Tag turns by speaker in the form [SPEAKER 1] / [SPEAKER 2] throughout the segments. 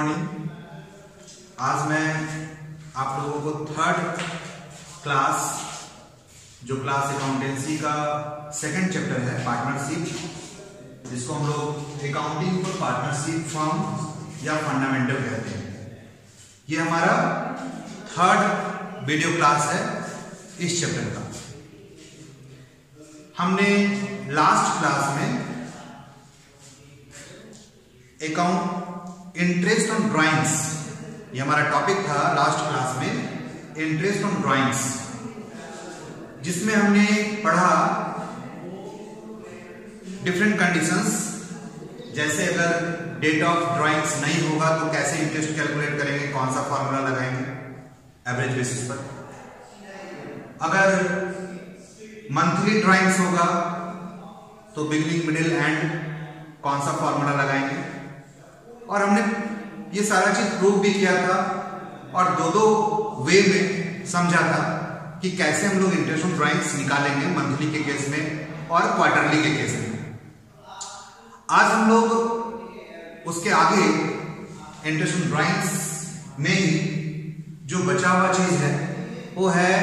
[SPEAKER 1] Morning. आज मैं आप लोगों को थर्ड क्लास जो क्लास अकाउंटेंसी का सेकंड चैप्टर है पार्टनरशिप, जिसको हम लोग अकाउंटिंग फॉर पार्टनरशिप फर्म या फंडामेंटल कहते हैं। ये हमारा थर्ड वीडियो क्लास है इस चैप्टर का। हमने लास्ट क्लास में अकाउंट इंटरेस्ट ऑन ड्राइंग्स, ये हमारा टॉपिक था लास्ट क्लास में, इंटरेस्ट ऑन ड्राइंग्स, जिसमें हमने पढ़ा डिफरेंट कंडीशंस, जैसे अगर डेट ऑफ ड्राइंग्स नहीं होगा तो कैसे इंटरेस्ट कैलकुलेट करेंगे, कौन सा फॉर्मूला लगाएंगे एवरेज बेसिस पर। अगर मंथली ड्राइंग्स होगा तो बिगिनिंग मिडिल एंड कौन सा फॉर्मूला लगाएंगे। और हमने ये सारा चीज प्रूव भी किया था और दो वे में समझा था कि कैसे हम लोग इंटरेस्ट ऑन ड्राइंग्स निकालेंगे मंथली के केस में और क्वार्टरली के केस में। आज हम लोग उसके आगे इंटरेस्ट ऑन ड्राइंग्स में ही जो बचा हुआ चीज है वो है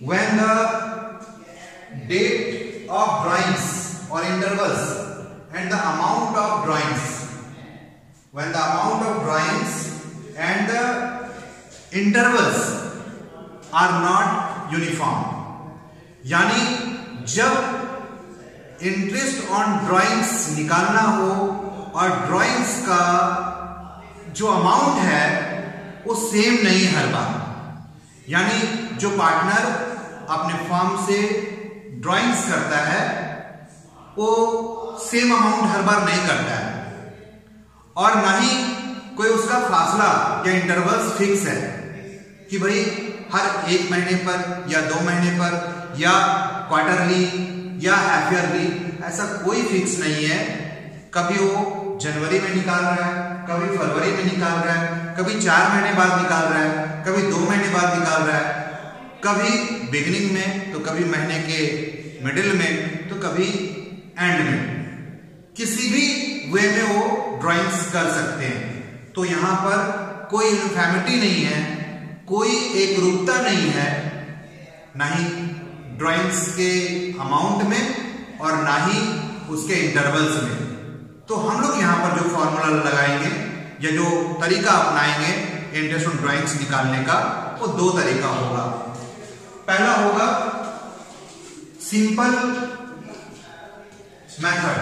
[SPEAKER 1] when the date of drawings और intervals and the amount of drawings, when the amount of drawings and the intervals are not uniform, यानी जब इंटरेस्ट ऑन ड्राइंग्स निकालना हो और ड्राइंग्स का जो अमाउंट है वो सेम नहीं हर बार, यानी जो पार्टनर अपने फर्म से ड्राइंग्स करता है वो सेम अमाउंट हर बार नहीं करता है और ना ही कोई उसका फासला या इंटरवल्स फिक्स है कि भाई हर एक महीने पर या 2 महीने पर या क्वार्टरली या हाफ ईयरली, ऐसा कोई फिक्स नहीं है। कभी वो जनवरी में निकाल रहा है, कभी फरवरी में निकाल रहा है, कभी 4 महीने बाद निकाल रहा है, कभी 2 महीने बाद निकाल रहा है, कभी बिगिनिंग में तो कभी महीने के मिडिल में तो कभी एंड में, किसी भी वे में वो ड्राइंग्स कर सकते हैं। तो यहां पर कोई यूनिफॉर्मिटी नहीं है, कोई एक रूपता नहीं है, ना ही ड्राइंग्स के अमाउंट में और ना ही उसके इंटरवल्स में। तो हम लोग यहां पर जो फॉर्मूला लगाएंगे या जो तरीका अपनाएंगे इंटरेस्ट ऑन ड्राइंग्स निकालने का, वो 2 तरीका होगा। पहला होगा सिंपल मेथड,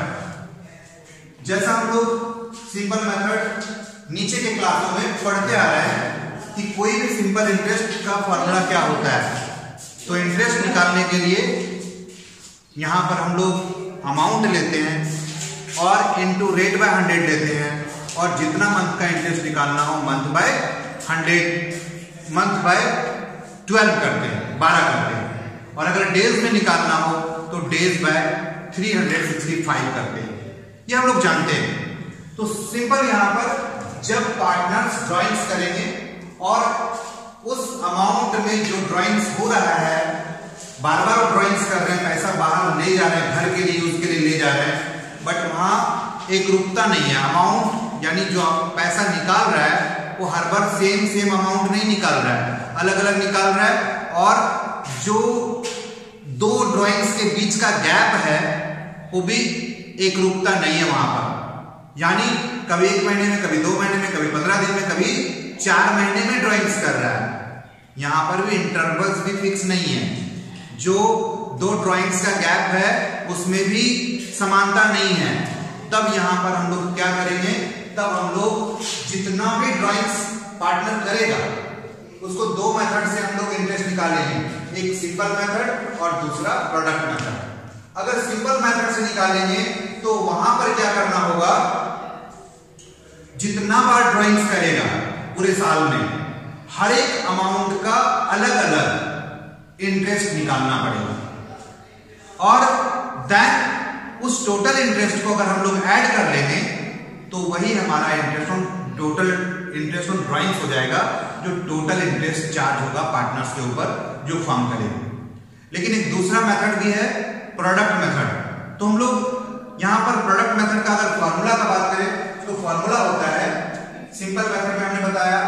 [SPEAKER 1] जैसा हम लोग सिंपल मेथड नीचे के क्लासों में पढ़ते आ रहे हैं कि कोई भी सिंपल इंटरेस्ट का फॉर्मूला क्या होता है। तो इंटरेस्ट निकालने के लिए यहां पर हम लोग अमाउंट लेते हैं और इनटू रेट बाय 100 लेते हैं और जितना मंथ का इंटरेस्ट निकालना हो मंथ बाय 100, मंथ बाय 12 करते हैं, 12 करते हैं। और अगर डेज में निकालना हो तो डेज बाय 365 करते हैं। ये हम लोग जानते हैं। तो सिंपल यहां पर जब पार्टनर्स ड्राइंग्स करेंगे और उस अमाउंट में जो ड्राइंग्स हो रहा है, बार बार ड्राइंग्स कर रहे हैं, पैसा बाहर ले जा रहे हैं, घर के लिए यूज के लिए ले जा रहे हैं, बट वहां एक रूपता नहीं है। अमाउंट यानी जो पैसा निकाल रहा है वो हर बार सेम अमाउंट नहीं निकाल रहा है, अलग अलग निकाल रहा है। और जो 2 ड्राइंग्स के बीच का गैप है वो भी एक रूपता नहीं है वहां पर, यानी कभी 1 महीने में, कभी 2 महीने में, कभी 15 दिन में, कभी 4 महीने में ड्राइंग्स कर रहा है। यहां पर भी इंटरवल्स भी फिक्स नहीं है। जो 2 ड्राइंग्स का गैप है उसमें भी समानता नहीं है। तब यहां पर हम लोग क्या करेंगे, तब हम लोग जितना भी ड्राइंग्स पार्टनर करेगा उसको 2 मेथड से हम लोग इंटरेस्ट निकालेंगे, एक सिंपल मेथड और दूसरा प्रोडक्ट मेथड। अगर सिंपल मेथड से निकालेंगे तो वहां पर क्या करना होगा, जितना बार ड्राइंग्स करेगा पूरे साल में हर एक अमाउंट का अलग अलग इंटरेस्ट निकालना पड़ेगा और देन उस टोटल इंटरेस्ट को अगर हम लोग ऐड कर लेंगे तो वही हमारा interest on total interest on drawings हो जाएगा, जो टोटल इंटरेस्ट चार्ज होगा पार्टनर्स के ऊपर जो फर्म करेगा। लेकिन एक दूसरा मेथड भी है, प्रोडक्ट मेथड। तो हम लोग यहां पर प्रोडक्ट मेथड का अगर फॉर्मूला का बात करें तो फॉर्मूला होता है सिंपल मेथड में हमने बताया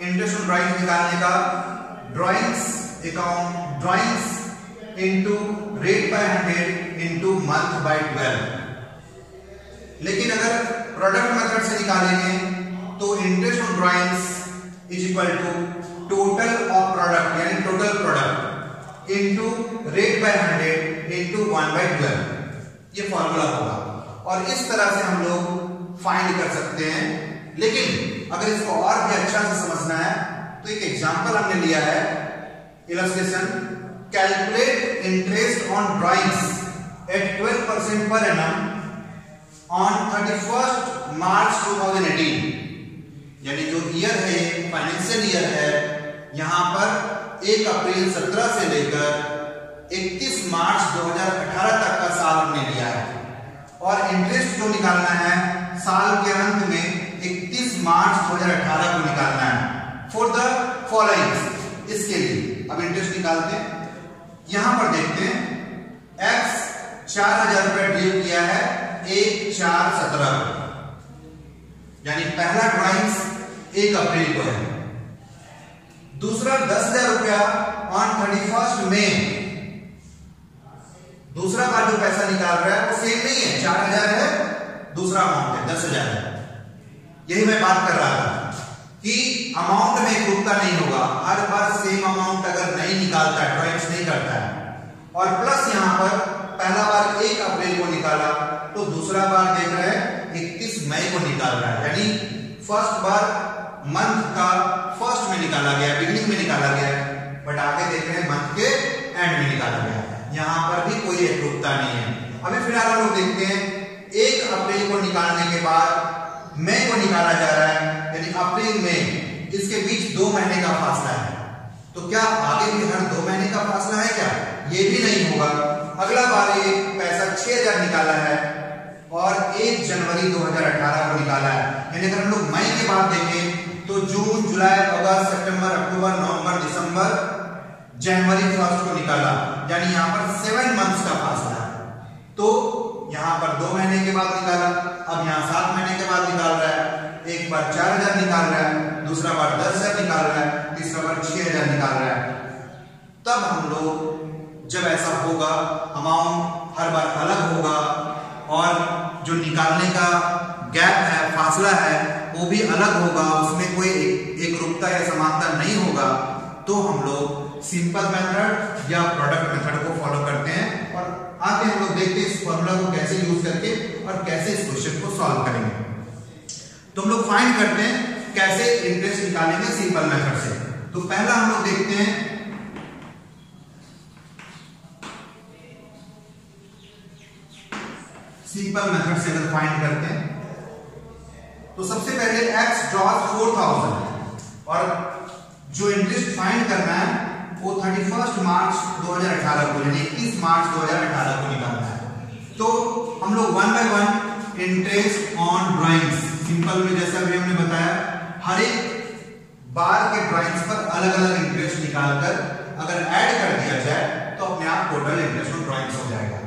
[SPEAKER 1] इंटरेस्ट ऑन ड्राइंग्स निकालने का, drawings account, drawings into rate by 100 into month by 12। लेकिन अगर प्रोडक्ट मेथड से निकालेंगे तो interest on drawings is equal to total of product यानी total product into rate by 100 into 1/12, ये फॉर्मूला होगा। और इस तरह से हम लोग फाइंड कर सकते हैं। लेकिन अगर इसको और भी अच्छा से समझना है तो एक एग्जांपल हमने लिया है, illustration, calculate interest on drawings at 12% per annum on 31 मार्च 2018, यानी जो ईयर है फाइनेंशियल ईयर है, यहां पर 1 अप्रैल 17 से लेकर 31 मार्च 2018 तक का साल हमने लिया है। और इंटरेस्ट जो निकालना है साल के अंत में 31 मार्च 2018 को निकालना है फॉर द फॉलोइंग। इसके लिए अब इंटरेस्ट निकालते हैं। यहां पर देखते हैं x 4000 रुपए ड्यू किया है 1/4/17 को, यानी पहला ड्राइंग्स 1 अप्रैल को है। दूसरा 10,000 रुपया ऑन 31 मई। दूसरा बार जो पैसा निकाल रहा है वो सेम नहीं है, 4000 है, दूसरा अमाउंट है 10,000 है। यही मैं बात कर रहा था कि अमाउंट में एकरूपता नहीं होगा, हर बार सेम अमाउंट अगर नहीं निकालता है, ड्राइंग्स नहीं करता है। और प्लस यहां पर पहला बार 1 अप्रैल को निकाला तो दूसरा बार देख रहे हैं 31 मई को निकाल रहा है, यानी फर्स्ट बार मंथ का फर्स्ट में निकाला गया, बिगिनिंग में निकाला गया, बट आगे देख रहे हैं मंथ के एंड में निकाला गया। यहां पर भी कोई एकरूपता नहीं है। अभी फिलहाल हम लोग देखते हैं 1 अप्रैल को निकालने के बाद मई को निकाला जा रहा है, यानी अप्रैल मई, इसके बीच 2 महीने का फासला है। तो क्या आगे भी हर 2 महीने का फासला है क्या? ये भी नहीं होगा। अगला बार ये पैसा 6000 निकाला है और 1 जनवरी 2018 को निकाला है, यानी अगर हम लोग मई के बाद देखें तो जून, जुलाई, अगस्त, सितंबर, अक्टूबर, नवंबर, दिसंबर, जनवरी 1 को निकाला, यानी यहाँ पर 7 मंथ्स का फासला है। तो यहाँ पर 2 महीने के बाद निकाला, अब यहाँ 7 महीने के बाद निकाल रहा है। एक बार 4000 निकाल रहा है, दूसरा बार 10,000 निकाल रहा है, तीसरा बार 6000 निकाल रहा है। तब हम लोग जब ऐसा होगा, अमाउंट हर बार अलग होगा और जो निकालने का गैप है, फासला है, वो भी अलग होगा, उसमें कोई एकरूपता या समानता नहीं होगा, तो हम लोग सिंपल मेथड या प्रोडक्ट मेथड को फॉलो करते हैं। और आगे हम लोग देखते हैं इस फॉर्मूला को कैसे यूज करके और कैसे इस क्वेश्चन को सॉल्व करेंगे। तो हम लोग फाइंड करते हैं कैसे इंटरेस्ट निकालेंगे सिंपल मेथड से। तो पहला हम लोग देखते हैं सिंपल मेथड से अगर फाइंड करते हैं तो सबसे पहले x ड्रॉज 4000 और जो इंटरेस्ट फाइंड करना है वो 31 मार्च 2018 को, यानी 31 मार्च 2018 को निकालना है। तो हम लोग 1 by 1 interest on drawings, simple में जैसा भी हमने बताया, हर एक बार के ड्राइंग्स पर अलग अलग इंटरेस्ट निकालकर अगर ऐड कर दिया जाए तो अपने आप टोटल इंटरेस्ट ऑन ड्राइंग्स हो जाएगा।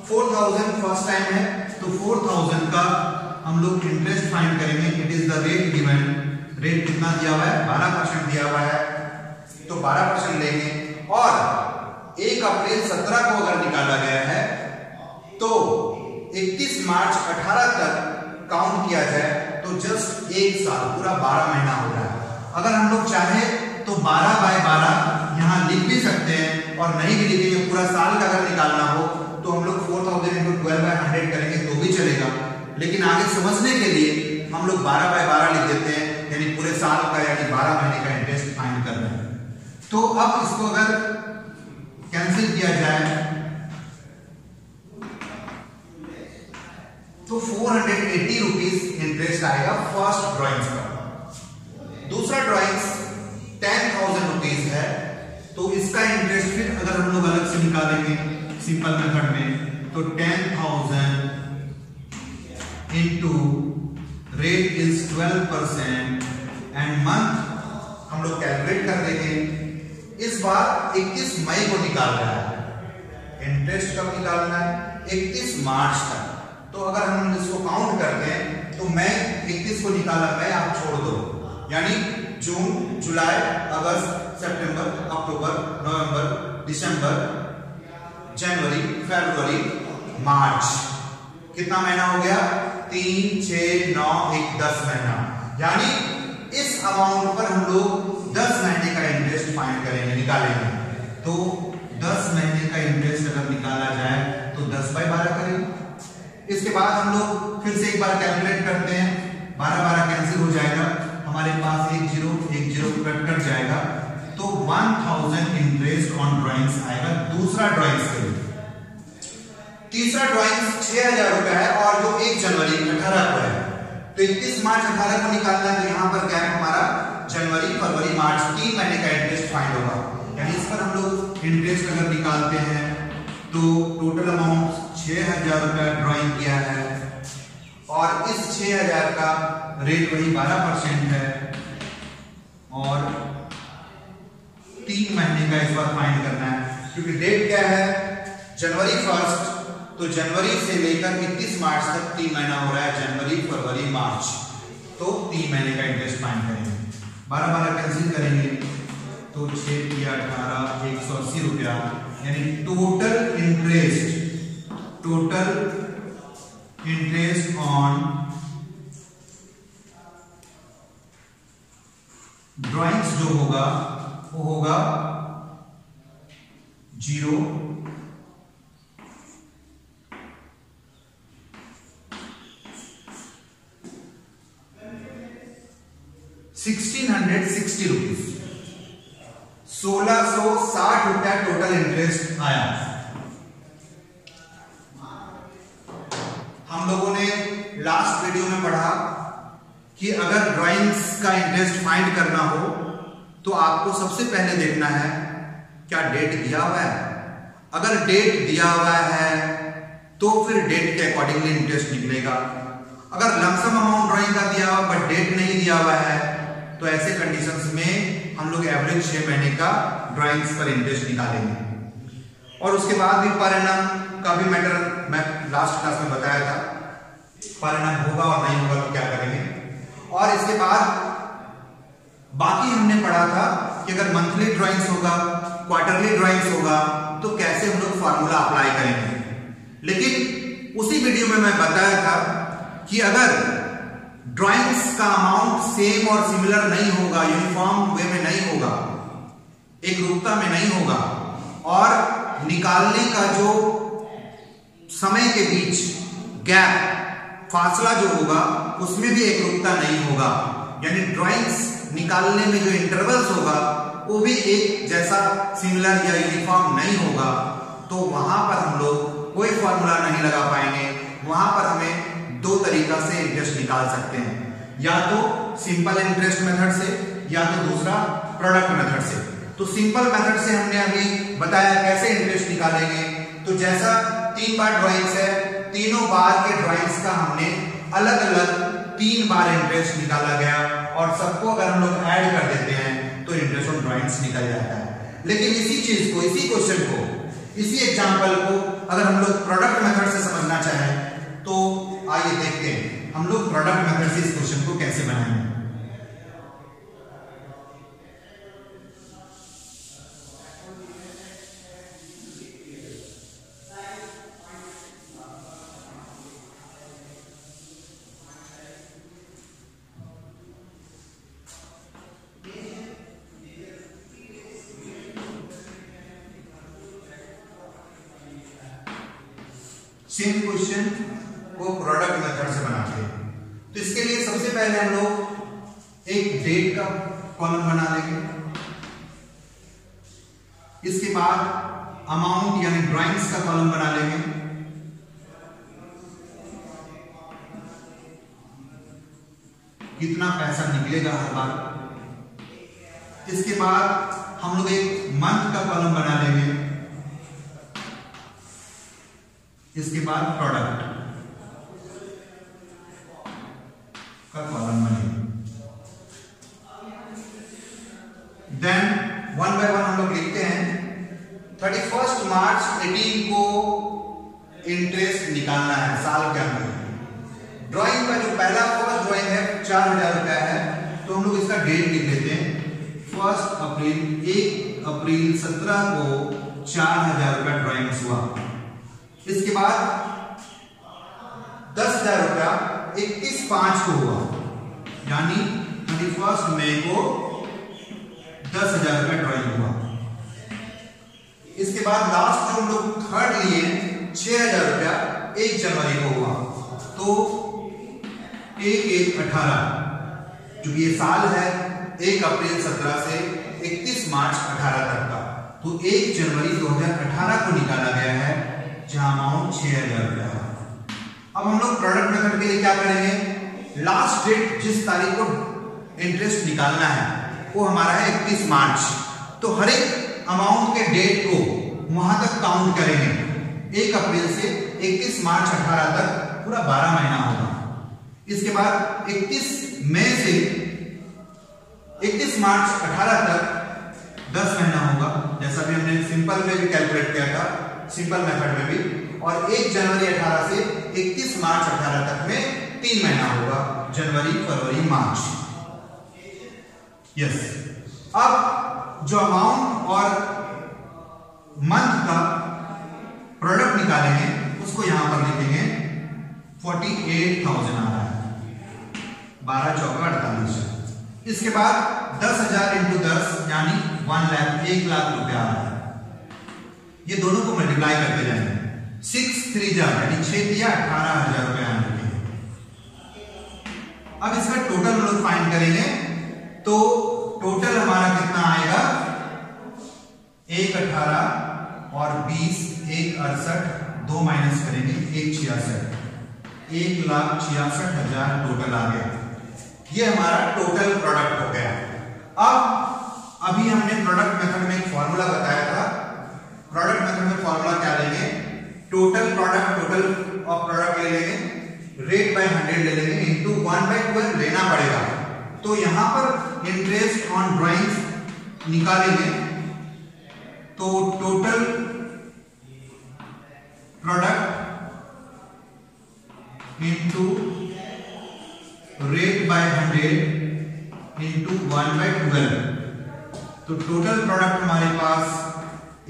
[SPEAKER 1] 4000 फर्स्ट टाइम है तो 4000 का हम लोग इंटरेस्ट फाइंड करेंगे। It is the rate given, rate कितना दिया हुआ है? 12% दिया हुआ है, तो 12% लेंगे। और 1 अप्रैल 17 को अगर निकाला गया है तो 31 मार्च 18 तक काउंट किया जाए तो जस्ट 1 साल, पूरा 12 महीना हो रहा है। अगर हम लोग चाहे तो 12 बाय 12 यहाँ लिख भी सकते हैं, और नहीं भी लिखेंगे, पूरा साल का अगर निकालना हो तो हम लोग 4000 × 12/100 करेंगे तो भी चलेगा। लेकिन आगे समझने के लिए हम लोग 12 बाय 12 लिख देते हैं, यानी पूरे साल का, यानी 12 महीने का इंटरेस्ट फाइंड कर रहे हैं। तो अब इसको अगर कैंसिल किया जाए तो 480 रुपीज इंटरेस्ट आएगा फर्स्ट ड्राइंग्स पर। दूसरा ड्राइंग्स 10,000 रुपीज है, तो इसका इंटरेस्ट फिर अगर हम लोग अलग से निकालेंगे सिंपल मेथड में तो 10,000 into rate is 12% and month हम लोग कैलकुलेट कर देंगे। इस बार 31 मई को निकाल रहा है, इंटरेस्ट कब निकालना है? 31 मार्च तक। तो अगर हम इसको काउंट करते हैं तो मई 31 को निकाला, मई आप छोड़ दो, यानी जून, जुलाई, अगस्त, सितंबर, अक्टूबर, नवंबर, दिसंबर, जनवरी, फरवरी, मार्च, कितना महीना हो गया? 3, 6, 9, 1, 10 महीना। यानी इस अमाउंट पर हम लोग 10 महीने का इंटरेस्ट फाइंड करेंगे, निकालेंगे। तो 10 महीने का इंटरेस्ट अगर निकाला जाए तो 10/12 करेंगे। इसके बाद हम लोग फिर से एक बार कैलकुलेट करते हैं, 12 कैंसिल हो जाएगा, हमारे पास 1 0 कट जाएगा, तो 1000 इंटरेस्ट ऑन ड्राइंग्स आएगा दूसरा ड्राइंग्स के लिए। तीसरा ड्राइंग्स 6000 रुपए है और जो 1 जनवरी 18 को है, तो 31 मार्च 18 को निकालना है, तो यहां पर गैप हमारा जनवरी, फरवरी, मार्च 3 महीने का इंटरेस्ट फाइंड होगा। यानी इस पर हम लोग इंटरेस्ट अगर निकालते हैं तो टोटल अमाउंट 6000 रुपए ड्राइंग किया है और इस 6000 का रेट वही 12% है और 3 महीने का इस बार फाइंड करना है, क्योंकि डेट क्या है? जनवरी 1, तो जनवरी से लेकर 31 मार्च तक 3 महीना हो रहा है, जनवरी, फरवरी, मार्च, तो 3 महीने का इंटरेस्ट फाइंड करेंगे। 12 कैंसिल करेंगे तो 6 × 18 180 रुपया, यानी टोटल इंटरेस्ट ऑन ड्राइंग्स जो होगा वो होगा 0 1660 रुपीज, 1660 रुपया टोटल इंटरेस्ट आया। हम लोगों ने लास्ट वीडियो में पढ़ा कि अगर ड्राइंग्स का इंटरेस्ट फाइंड करना हो तो आपको सबसे पहले देखना है क्या डेट दिया हुआ है। अगर डेट दिया हुआ है तो फिर डेट के अकॉर्डिंगली इंटरेस्ट निकलेगा। अगर लमसम अमाउंट ड्राइंग का दिया हुआ बट डेट नहीं दिया हुआ है तो ऐसे कंडीशंस में हम लोग एवरेज 6 महीने का ड्राइंग्स पर इंटरेस्ट निकालेंगे। और उसके बाद भी पर एनम का भी मैटर मैं लास्ट क्लास में बताया था, पर एनम होगा और नहीं होगा तो क्या करेंगे। और इसके बाद बाकी हमने पढ़ा था कि अगर मंथली ड्राइंग्स होगा, क्वार्टरली ड्राइंग्स होगा तो कैसे हम लोग फार्मूला अप्लाई करेंगे। लेकिन उसी वीडियो में मैं बताया था कि अगर ड्राइंग्स का अमाउंट सेम और सिमिलर नहीं होगा, यूनिफॉर्म वे में नहीं होगा, एक रूपता में नहीं होगा और निकालने का जो समय के बीच गैप फासला जो होगा उसमें भी एक रूपता नहीं होगा, यानी ड्राइंग्स निकालने में जो इंटरवल्स होगा वो भी एक जैसा सिमिलर या यूनिफॉर्म नहीं होगा, तो वहां पर हम लोग कोई फॉर्मूला नहीं लगा पाएंगे। वहां पर हमें 2 तरीका से इंटरेस्ट निकाल सकते हैं, या तो सिंपल इंटरेस्ट मेथड से या तो दूसरा प्रोडक्ट मेथड से। तो सिंपल मेथड से हमने अभी बताया कैसे इंटरेस्ट निकालेंगे। तो जैसा 3 बार ड्राइंग्स है, तीनों बार के ड्राइंग्स का हमने अलग अलग 3 बार इंटरेस्ट निकाला गया और सबको अगर हम लोग ऐड कर देते हैं तो इंटरेस्ट ऑन ड्राइंग्स निकल जाता है। लेकिन इसी चीज को, इसी क्वेश्चन को, इसी एग्जांपल को अगर हम लोग प्रोडक्ट मेथड से समझना चाहें तो आइए देखते हैं हम लोग प्रोडक्ट मेथड से इस क्वेश्चन को कैसे बनाएंगे। सेम क्वेश्चन को प्रोडक्ट मेथड से बनाते हैं। तो इसके लिए सबसे पहले हम लोग एक डेट का कॉलम बना लेंगे, इसके बाद अमाउंट यानी ड्राइंग्स का कॉलम बना लेंगे, कितना पैसा निकलेगा हर बार। इसके बाद हम लोग एक मंथ का कॉलम बना लेंगे, इसके बाद प्रोडक्ट का कॉलम बनेगा। देन 1 बाय 1 हम लोग लिखते हैं 31 मार्च 18 को इंटरेस्ट निकालना है साल के अंदर। ड्राइंग का जो पहला फर्स्ट ड्राइंग है 4000 रुपया है, तो हम लोग इसका डेट लिख लेते हैं 1 अप्रैल 1 अप्रैल 17 को 4000 रुपया ड्राइंग हुआ। इसके बाद 10,000 रुपया 31/5 को हुआ, यानी 31 मई को 10,000 रुपया ड्राइंग हुआ। इसके बाद लास्ट जो हम लोग थर्ड लिए 6,000 रुपया 1 जनवरी को हुआ, तो 1/1/18, क्योंकि ये साल है 1 अप्रैल 17 से 31 मार्च 18 तक का, तो 1 जनवरी 2018 को निकाला गया है, जहां अमाउंट 6,000 रुपया है। अब हम लोग प्रोडक्ट मेथड के लिए क्या करेंगे, लास्ट डेट जिस तारीख को इंटरेस्ट निकालना है वो हमारा है 31 मार्च, तो हर एक अमाउंट के डेट को वहां तक काउंट करेंगे। 1 अप्रैल से 31 मार्च 18 तक पूरा 12 महीना होगा। इसके बाद 31 मई से 31 मार्च 18 तक 10 महीना होगा, जैसा भी हमने सिंपल में भी कैलकुलेट किया था, सिंपल मेथड में भी, और 1 जनवरी 18 से 31 मार्च 18 तक में 3 महीना होगा, जनवरी फरवरी मार्च। यस, अब जो अमाउंट और मंथ का प्रोडक्ट निकालेंगे उसको यहां पर लिखेंगे 48,000 आ रहा है, 12 चौका 48। इसके बाद 10,000 इंटू 10 यानी 1 लाख रुपया आ रहा है। ये दोनों को मल्टीप्लाई करते जाएंगे, 6 3 जा यानी 6 दिया 18,000 रुपया आने के। अब इसका टोटल हम लोग फाइंड करेंगे, तो टोटल हमारा कितना आएगा, 1/18 और 20 1/68, 2 माइनस करेंगे 1/66, 1,66,000 टोटल आ गया। ये हमारा टोटल प्रोडक्ट हो गया। अब अभी हमने प्रोडक्ट मेथड में एक फॉर्मूला बताया था, प्रोडक्ट मेथड में फॉर्मूला क्या लेंगे, total product, total of product ले लेंगे, रेट बाय 100 ले लेंगे, इंटू 1/12 लेना पड़ेगा। तो यहां पर इंटरेस्ट ऑन ड्राइंग्स निकालेंगे, तो total product into rate by 100 into 1/12, तो टोटल प्रोडक्ट हमारे पास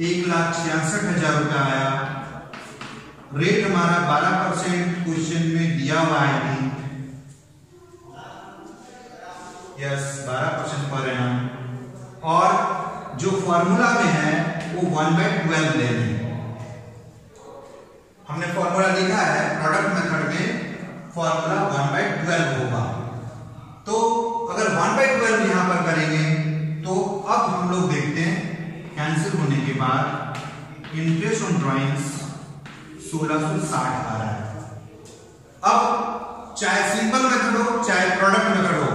[SPEAKER 1] 1,66,000 रुपया आया। रेट हमारा 12% क्वेश्चन में दिया हुआ है, यस 12% पर एनम, और जो फॉर्मूला में है वो 1/12 ले लें। हमने फॉर्मूला लिखा है प्रोडक्ट मेथड में, फॉर्मूला 1/12 होगा। तो अगर 1/12 यहां पर करेंगे तो अब हम लोग देखते हैं कैंसिल होने के बाद इंटरेस्ट ऑन ड्राइंग्स 1660 आ रहा है। अब चाहे सिंपल मेथड हो चाहे प्रोडक्ट मेथड हो,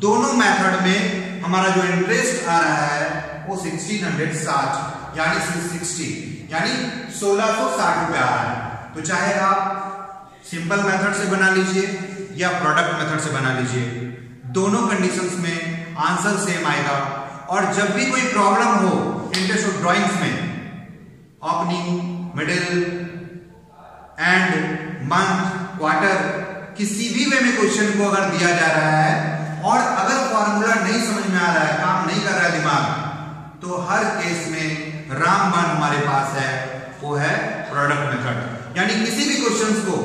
[SPEAKER 1] दोनों मेथड में हमारा जो इंटरेस्ट आ रहा है वो 1660 यानी 660 यानी 1660 रुपया आ रहा है। तो चाहे आप सिंपल मेथड से बना लीजिए या प्रोडक्ट मेथड से बना लीजिए, दोनों कंडीशंस में आंसर सेम आएगा। और जब भी कोई प्रॉब्लम हो इंटरेस्ट ऑफ ड्राइंग्स में, opening, middle, and, month, quarter, किसी भी वे में क्वेश्चन को अगर दिया जा रहा है और अगर फॉर्मूला नहीं समझ में आ रहा है, काम नहीं कर रहा है दिमाग, तो हर केस में रामबाण हमारे पास है, वो है प्रोडक्ट मेथड। यानी किसी भी क्वेश्चंस को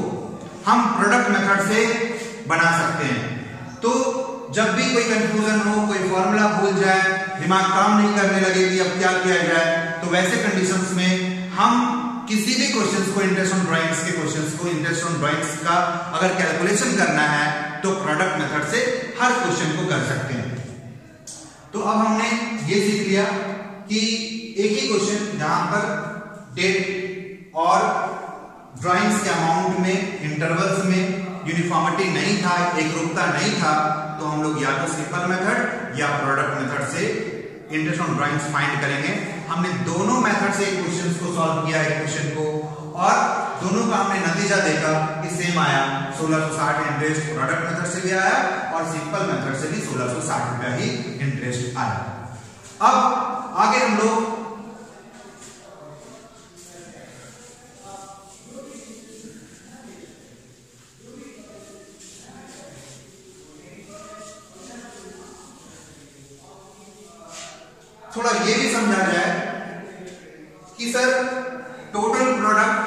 [SPEAKER 1] हम प्रोडक्ट मेथड से बना सकते हैं। तो जब भी कोई कंफ्यूजन हो, कोई फॉर्मूला भूल जाए, दिमाग काम नहीं करने लगे कि अब क्या किया जाए, तो वैसे कंडीशंस में हम किसी भी क्वेश्चंस को, इंटरेस्ट ऑन ड्राइंग्स के क्वेश्चंस को, इंटरेस्ट ऑन ड्राइंग्स का अगर कैलकुलेशन करना है तो प्रोडक्ट मेथड से हर क्वेश्चन को कर सकते हैं। तो अब हमने ये सीख लिया कि एक ही क्वेश्चन जहां पर डेट और ड्राइंग्स के अमाउंट में, इंटरवल्स में यूनिफॉर्मिटी नहीं था, एक रूपता नहीं था, तो हम लोग या तो सिंपल मेथड या प्रोडक्ट मेथड से इंटरेस्ट ऑन ड्राइंग्स फाइंड करेंगे। हमने दोनों मेथड से क्वेश्चंस को सॉल्व किया है, क्वेश्चन को, और दोनों का हमने नतीजा देखा कि सेम आया, 1660 इंटरेस्ट प्रोडक्ट मेथड से भी आया और सिंपल मेथड से भी 1660 रुपया ही इंटरेस्ट आया। अब आगे हम लोग थोड़ा ये भी समझा जाए कि सर टोटल प्रोडक्ट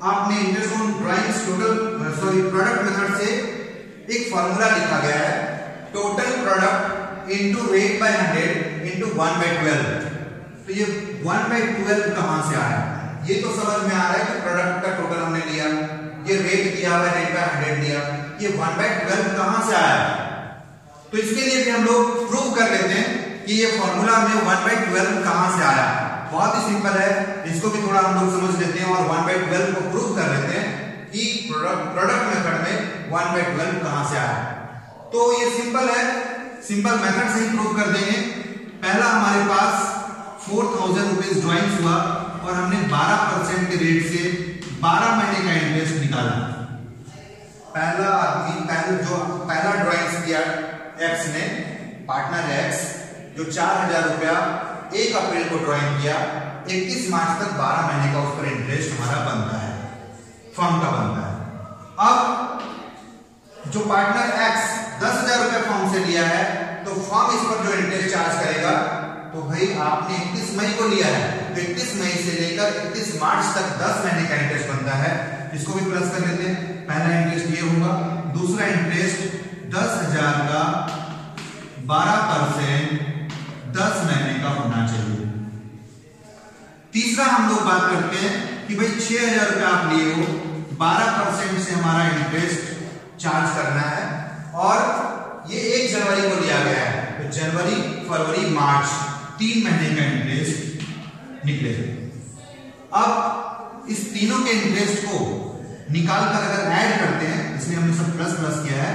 [SPEAKER 1] आपने interest on drawings product method से एक फॉर्मूला लिखा गया है, total product into rate by 100 into 1/12। तो ये 1/12 कहां से आया? ये तो समझ में आ रहा है कि प्रोडक्ट का टोटल हमने लिया, ये रेट दिया हुआ, रेट बाय 100 दिया, ये 1/12 कहां से आया? तो इसके लिए भी हम लोग प्रूव कर लेते हैं कि ये फॉर्मूला में 1/12 कहां से आया। बहुत ही सिंपल है, इसको भी थोड़ा हम लोग समझ लेते हैं और 1/12 को प्रूव कर लेते हैं कि प्रोडक्ट मेथड में 1/12 कहां से आया। तो ये सिंपल है, सिंपल मेथड से ही प्रूव कर देंगे। पहला हमारे पास 4000 रुपीज ड्राइंग्स हुआ और हमने 12% के रेट से 12 महीने का इंटरेस्ट निकाला। पहला आदमी पहला ड्राइंग्स किया एक्स ने, पार्टनर एक्स, जो 4000 रुपया 1 अप्रैल को ड्राइंग किया, 31 मार्च तक 12 महीने का उस पर इंटरेस्ट हमारा बनता है, फर्म का बनता है। अब जो पार्टनर एक्स 10,000 रुपए फर्म से लिया है, तो फर्म इस पर जो इंटरेस्ट चार्ज करेगा, तो भाई आपने 31 मई को लिया है, तो 31 मई से लेकर 31 मार्च तक 10 महीने का इंटरेस्ट बनता है। इसको भी प्लस कर लेते हैं। पहला इंटरेस्ट ये होगा, दूसरा इंटरेस्ट 10,000 का 12% 10 महीने का होना चाहिए। तीसरा हम लोग बात करते हैं कि भाई 6,000 रुपया आप लिए हो, 12% से हमारा इंटरेस्ट चार्ज करना है और ये 1 जनवरी को लिया गया है, तो जनवरी, फरवरी, मार्च 3 महीने का इंटरेस्ट निकलेगा। अब इस तीनों के इंटरेस्ट को निकाल कर अगर ऐड करते हैं, इसलिए हमने सब प्लस प्लस किया है,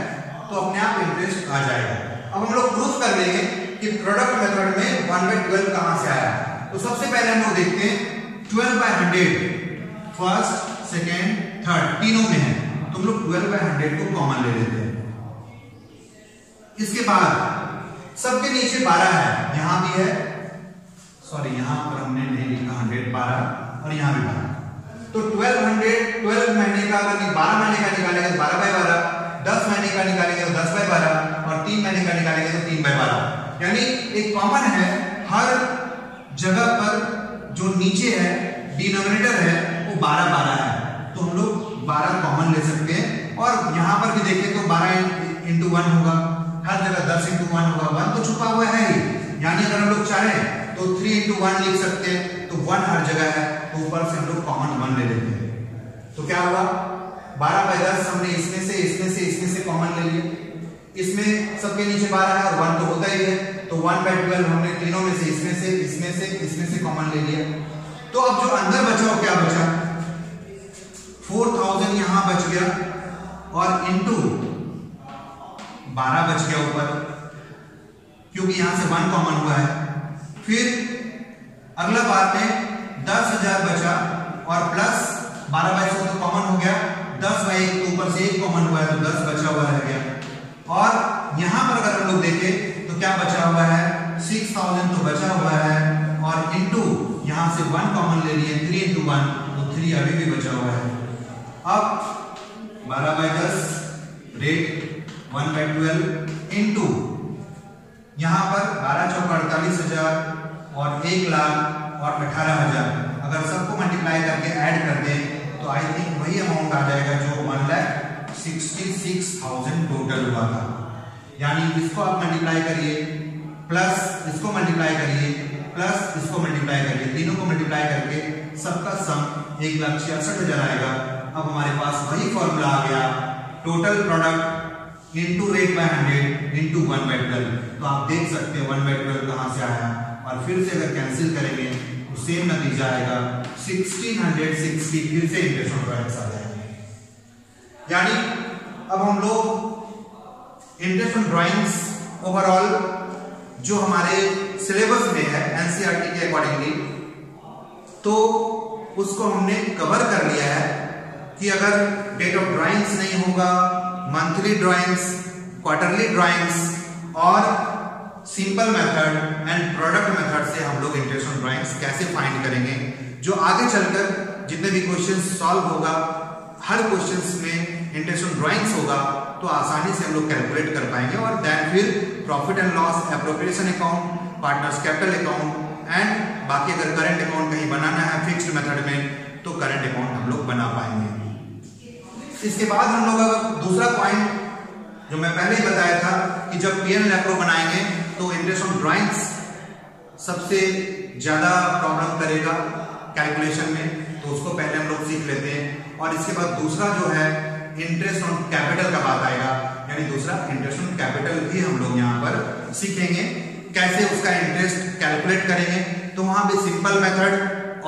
[SPEAKER 1] तो अपने आप इंटरेस्ट आ जाएगा। अब हम लोग प्रूफ कर लेंगे कि प्रोडक्ट मेथड में 1/12 कहां से आया। तो सबसे पहले हम लोग देखते हैं 12/100 फर्स्ट, सेकेंड, थर्ड तीनों में है, तो हम लोग 12/100 को कॉमन ले लेते हैं। इसके बाद सबके नीचे 12 है, यहां भी है, सॉरी यहां पर हमने नहीं लिखा 100, 12 और यहां भी 12। तो 12 महीने का अगर 12 महीने का निकालेंगे तो 12/12, 10 महीने का निकालेंगे तो 10/12 और 3 महीने का निकालेंगे तो 3/12। यानी एक कॉमन है, हर जगह पर जो नीचे है डिनोमिनेटर है वो 12/12 है, तो हम लोग 12 कॉमन ले सकते हैं। और यहां पर भी देखें तो 12 × 1 होगा, हर जगह 10 × 1 होगा, 1 तो छुपा हुआ है ही, यानी अगर हम लोग चाहें तो 3 × 1 लिख सकते हैं, तो 1 हर जगह है, तो ऊपर से हम लोग कॉमन 1 ले लेते हैं। तो क्या हुआ, 12/10 हमने इसमें से कॉमन ले लिया, इसमें सबके नीचे 12 है और 1 तो होता ही है, तो 1/12 हमने तीनों में से इसमें से कॉमन ले लिया। तो अब जो अंदर बचा वो क्या बचा, 4000 यहां बच गया और इनटू 12 बच गया ऊपर, क्योंकि यहां से 1 कॉमन हुआ है। फिर अगला बात में 10,000 बचा और प्लस 12/100 तो कॉमन हो गया, 10/1 तो ऊपर से 1 कॉमन हुआ है, तो 10 बचा हुआ रह गया। और यहां पर अगर हम लोग देखें तो क्या बचा हुआ है, 6000 तो बचा हुआ है और इनटू यहां से 1 कॉमन ले लिए, 3 × 1 तो 3 अभी भी बचा हुआ है। अब 12/10 रेट 1/12 इनटू यहां पर 12 × 4 = 48,000 और 1,00,000 और 18,000, अगर सबको मल्टीप्लाई करके ऐड कर दें तो आई थिंक वही अमाउंट आ जाएगा जो 1,66,000 टोटल हुआ था। यानी इसको आप मल्टीप्लाई करिए, प्लस इसको मल्टीप्लाई करिए, प्लस इसको मल्टीप्लाई करिए, तीनों को मल्टीप्लाई करके सबका सम 1,66,000 आएगा। अब हमारे पास वही फॉर्मूला आ गया, total product into rate by 100 into 1/12। तो आप देख सकते हैं 1/12 कहां से आया, और फिर से अगर कैंसिल करेंगे तो सेम नतीजा आएगा, 1660 फिर से इंटरेस्ट ऑन ड्राइंग्स आ जाएगा। यानी अब हम लोग इंटरेस्ट ऑन ड्राइंग्स ओवरऑल जो हमारे सिलेबस में है एनसीईआरटी के अकॉर्डिंगली, तो उसको हमने कवर कर लिया है कि अगर डेट ऑफ ड्राइंग्स नहीं होगा, मंथली ड्राइंग्स, क्वार्टरली ड्राइंग्स और simple method and product method से हम लोग इंटरेस्ट ऑन ड्राइंग्स कैसे फाइंड करेंगे। जो आगे चलकर जितने भी क्वेश्चंस सॉल्व होगा, हर क्वेश्चंस में इंटरेस्ट ऑन ड्राइंग्स होगा, तो आसानी से हम लोग कैलकुलेट कर पाएंगे और देन फिर profit and loss, appropriation account partners capital account and बाकी अगर करंट अकाउंट कहीं बनाना है फिक्स्ड मेथड में तो करंट अकाउंट हम लोग बना पाएंगे। इसके बाद हम लोग दूसरा पॉइंट जो मैं पहले ही बताया था कि जब पीएनएल एप्रो बनाएंगे तो इंटरेस्ट ऑन ड्राइंग्स सबसे ज्यादा प्रॉब्लम करेगा कैलकुलेशन में, तो उसको पहले हम लोग सीख लेते हैं। और इसके बाद दूसरा जो है इंटरेस्ट ऑन कैपिटल का बात आएगा, यानी दूसरा इंटरेस्ट ऑन कैपिटल भी हम लोग यहाँ पर सीखेंगे, कैसे उसका इंटरेस्ट कैलकुलेट करेंगे। तो वहां भी सिंपल मेथड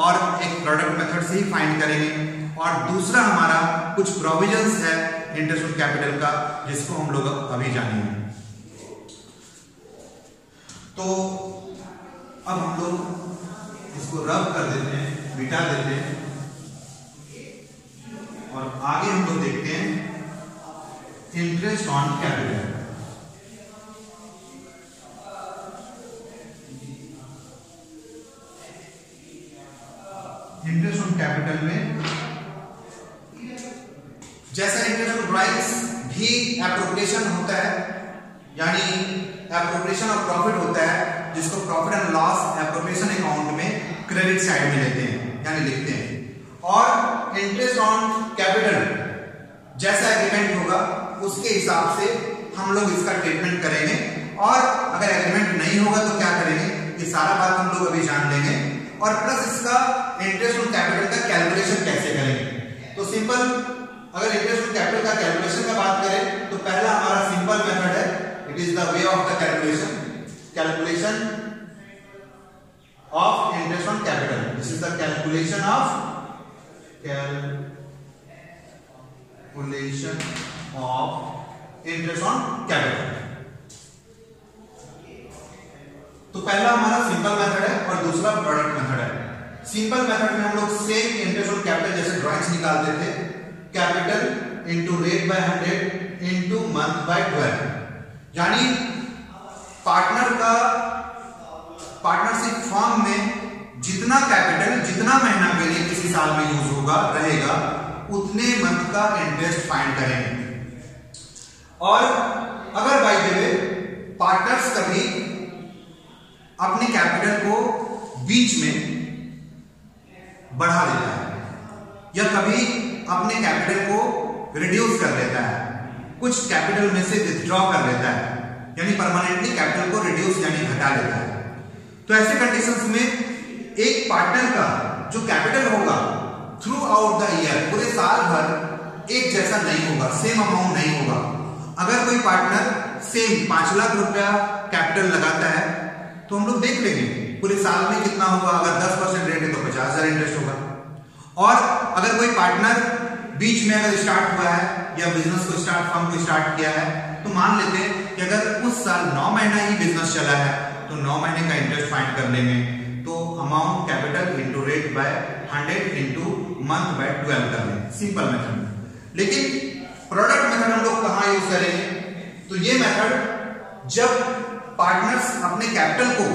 [SPEAKER 1] और एक प्रोडक्ट मेथड से ही फाइंड करेंगे। और दूसरा हमारा कुछ प्रोविजंस है इंटरेस्ट ऑन कैपिटल का जिसको हम लोग अभी जानेंगे। तो अब हम लोग इसको रब कर देते हैं, मिटा देते हैं और आगे हम लोग देखते हैं interest on capital. Interest on capital में जैसा इंटरेस्ट ऑन ड्राइंग्स भी एप्रोप्रिएशन होता है, यानी एप्रोप्रिएशन ऑफ प्रॉफिट होता है जिसको profit and loss appropriation account में क्रेडिट साइड में लेते हैं यानी लिखते हैं। और इंटरेस्ट ऑन कैपिटल जैसा एग्रीमेंट होगा उसके हिसाब से हम लोग इसका ट्रीटमेंट करेंगे। और अगर एग्रीमेंट नहीं होगा तो क्या करेंगे, ये सारा बात हम लोग अभी जान लेंगे। और प्लस इसका इंटरेस्ट ऑन कैपिटल का कैलकुलेशन कैसे करेंगे। तो सिंपल, अगर इंटरेस्ट ऑन कैपिटल का कैलकुलेशन का बात करें तो पहला हमारा सिंपल मेथड है, it is the way of the calculation of interest on capital. This is the calculation of interest on capital. तो पहला हमारा सिंपल मेथड है और दूसरा प्रोडक्ट मेथड है। सिंपल मेथड में हम लोग सेम इंटरेस्ट ऑन कैपिटल जैसे ड्राइंग्स निकालते थे, capital into rate by 100 into month by 12, यानी पार्टनर का पार्टनरशिप फॉर्म में जितना कैपिटल जितना महीना के लिए किसी साल में यूज होगा रहेगा उतने मंथ का इंटरेस्ट फाइंड करेंगे। और अगर बाय द वे पार्टनर्स कभी अपने कैपिटल को बीच में बढ़ा देता है या कभी अपने कैपिटल को रिड्यूस कर लेता है, कुछ कैपिटल में से विथड्रॉ कर लेता है, यानी परमानेंटली कैपिटल को रिड्यूस यानी घटा लेता है, तो ऐसे कंडीशंस में एक पार्टनर का जो कैपिटल होगा थ्रू आउट द ईयर पूरे साल भर एक जैसा नहीं होगा, सेम अमाउंट नहीं होगा। अगर कोई पार्टनर सेम 5 लाख रुपया कैपिटल लगाता है तो हम लोग देख लेंगे पूरे साल में कितना होगा। अगर 10% रेट है तो 50,000 इंटरेस्ट होगा। और अगर कोई पार्टनर बीच में अगर स्टार्ट हुआ है या बिजनेस को फर्म को स्टार्ट किया है तो मान लेते हैं कि अगर उस साल 9 महीना ही बिजनेस चला है तो 9 महीने का इंटरेस्ट फाइंड कर लेंगे। तो amount capital into rate by 100 into month by 12 कर लेंगे, सिंपल मेथड। लेकिन प्रोडक्ट मेथड हम लोग कहां यूज करेंगे, तो ये मेथड जब पार्टनर्स अपने कैपिटल को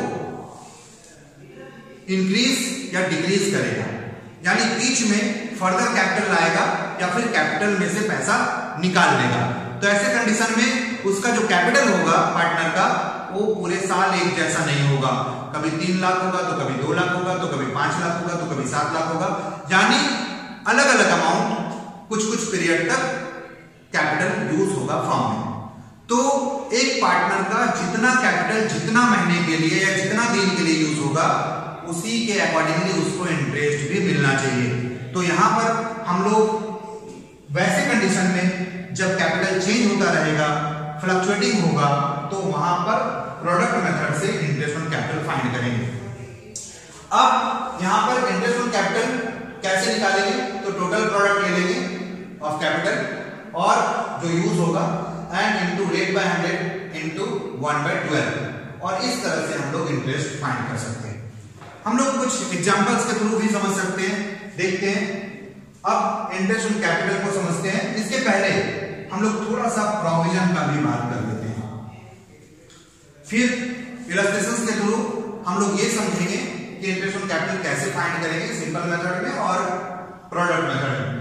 [SPEAKER 1] इंक्रीज या डिक्रीज करेगा, यानी बीच में फर्दर कैपिटल लाएगा या फिर कैपिटल में से पैसा निकाल लेगा, तो ऐसे कंडीशन में उसका जो कैपिटल होगा पार्टनर का वो पूरे साल एक जैसा नहीं होगा। कभी 3 लाख होगा तो कभी 2 लाख होगा तो कभी 5 लाख होगा तो कभी 7 लाख होगा, यानी अलग अलग अमाउंट कुछ कुछ पीरियड तक कैपिटल यूज होगा फर्म में। तो एक पार्टनर का जितना कैपिटल जितना महीने के लिए या जितना दिन के लिए यूज होगा उसी के अकॉर्डिंगली उसको इंटरेस्ट भी मिलना चाहिए। तो यहां पर हम लोग वैसे कंडीशन में जब कैपिटल चेंज होता रहेगा, फ्लक्चुएटिंग होगा, तो वहां पर प्रोडक्ट मेथड से इंटरेस्ट ऑन कैपिटल फाइंड करेंगे। अब यहां पर इंटरेस्ट ऑन कैपिटल कैसे निकालेंगे, तो टोटल प्रोडक्ट ले लेंगे ऑफ कैपिटल और जो यूज होगा and into rate by 100 into 1/12, और इस तरह से हम लोग इंटरेस्ट फाइंड कर सकते हैं। हम लोग कुछ एग्जांपल्स के थ्रू भी समझ सकते हैं, देखते हैं। अब इंटरेस्ट ऑन कैपिटल को समझते हैं, इसके पहले हम लोग थोड़ा सा प्रोविजन का भी बात कर लेते हैं। फिर इलस्ट्रेशंस के थ्रू हम लोग ये समझेंगे कि इंटरेस्ट ऑन कैपिटल कैसे फाइंड करेंगे, सिंपल मेथड में और प्रोडक्ट मेथड में।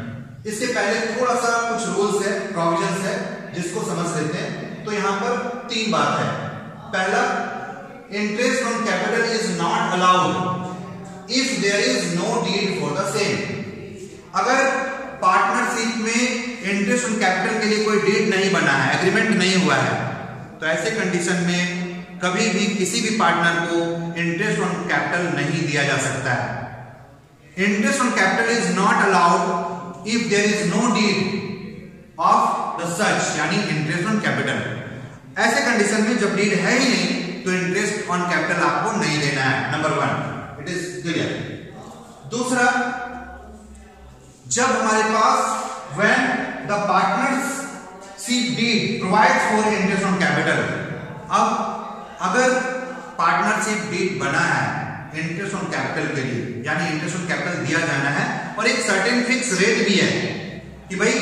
[SPEAKER 1] इसके पहले थोड़ा सा कुछ रूल्स है, प्रोविजंस है, जिसको समझ लेते हैं। तो यहां पर 3 बात है। पहला, interest on capital is not allowed if there is no deed for the same. अगर पार्टनरशिप में इंटरेस्ट ऑन कैपिटल के लिए कोई डीड नहीं बना है, एग्रीमेंट नहीं हुआ है, तो ऐसे कंडीशन में कभी भी किसी भी पार्टनर को इंटरेस्ट ऑन कैपिटल नहीं दिया जा सकता है। Interest on capital is not allowed if there is no deed of the such, यानी इंटरेस्ट ऑन कैपिटल। ऐसे कंडीशन में जब डीड है ही नहीं तो इंटरेस्ट ऑन कैपिटल आपको नहीं देना है। Number 1, it is clear. दूसरा, जब हमारे पास when the partnership deed provides for interest on capital, अब अगर पार्टनरशिप डीड बना है इंटरेस्ट ऑन कैपिटल के लिए, यानी इंटरेस्ट ऑन कैपिटल दिया जाना है और एक सर्टेन फिक्स रेट भी है कि भाई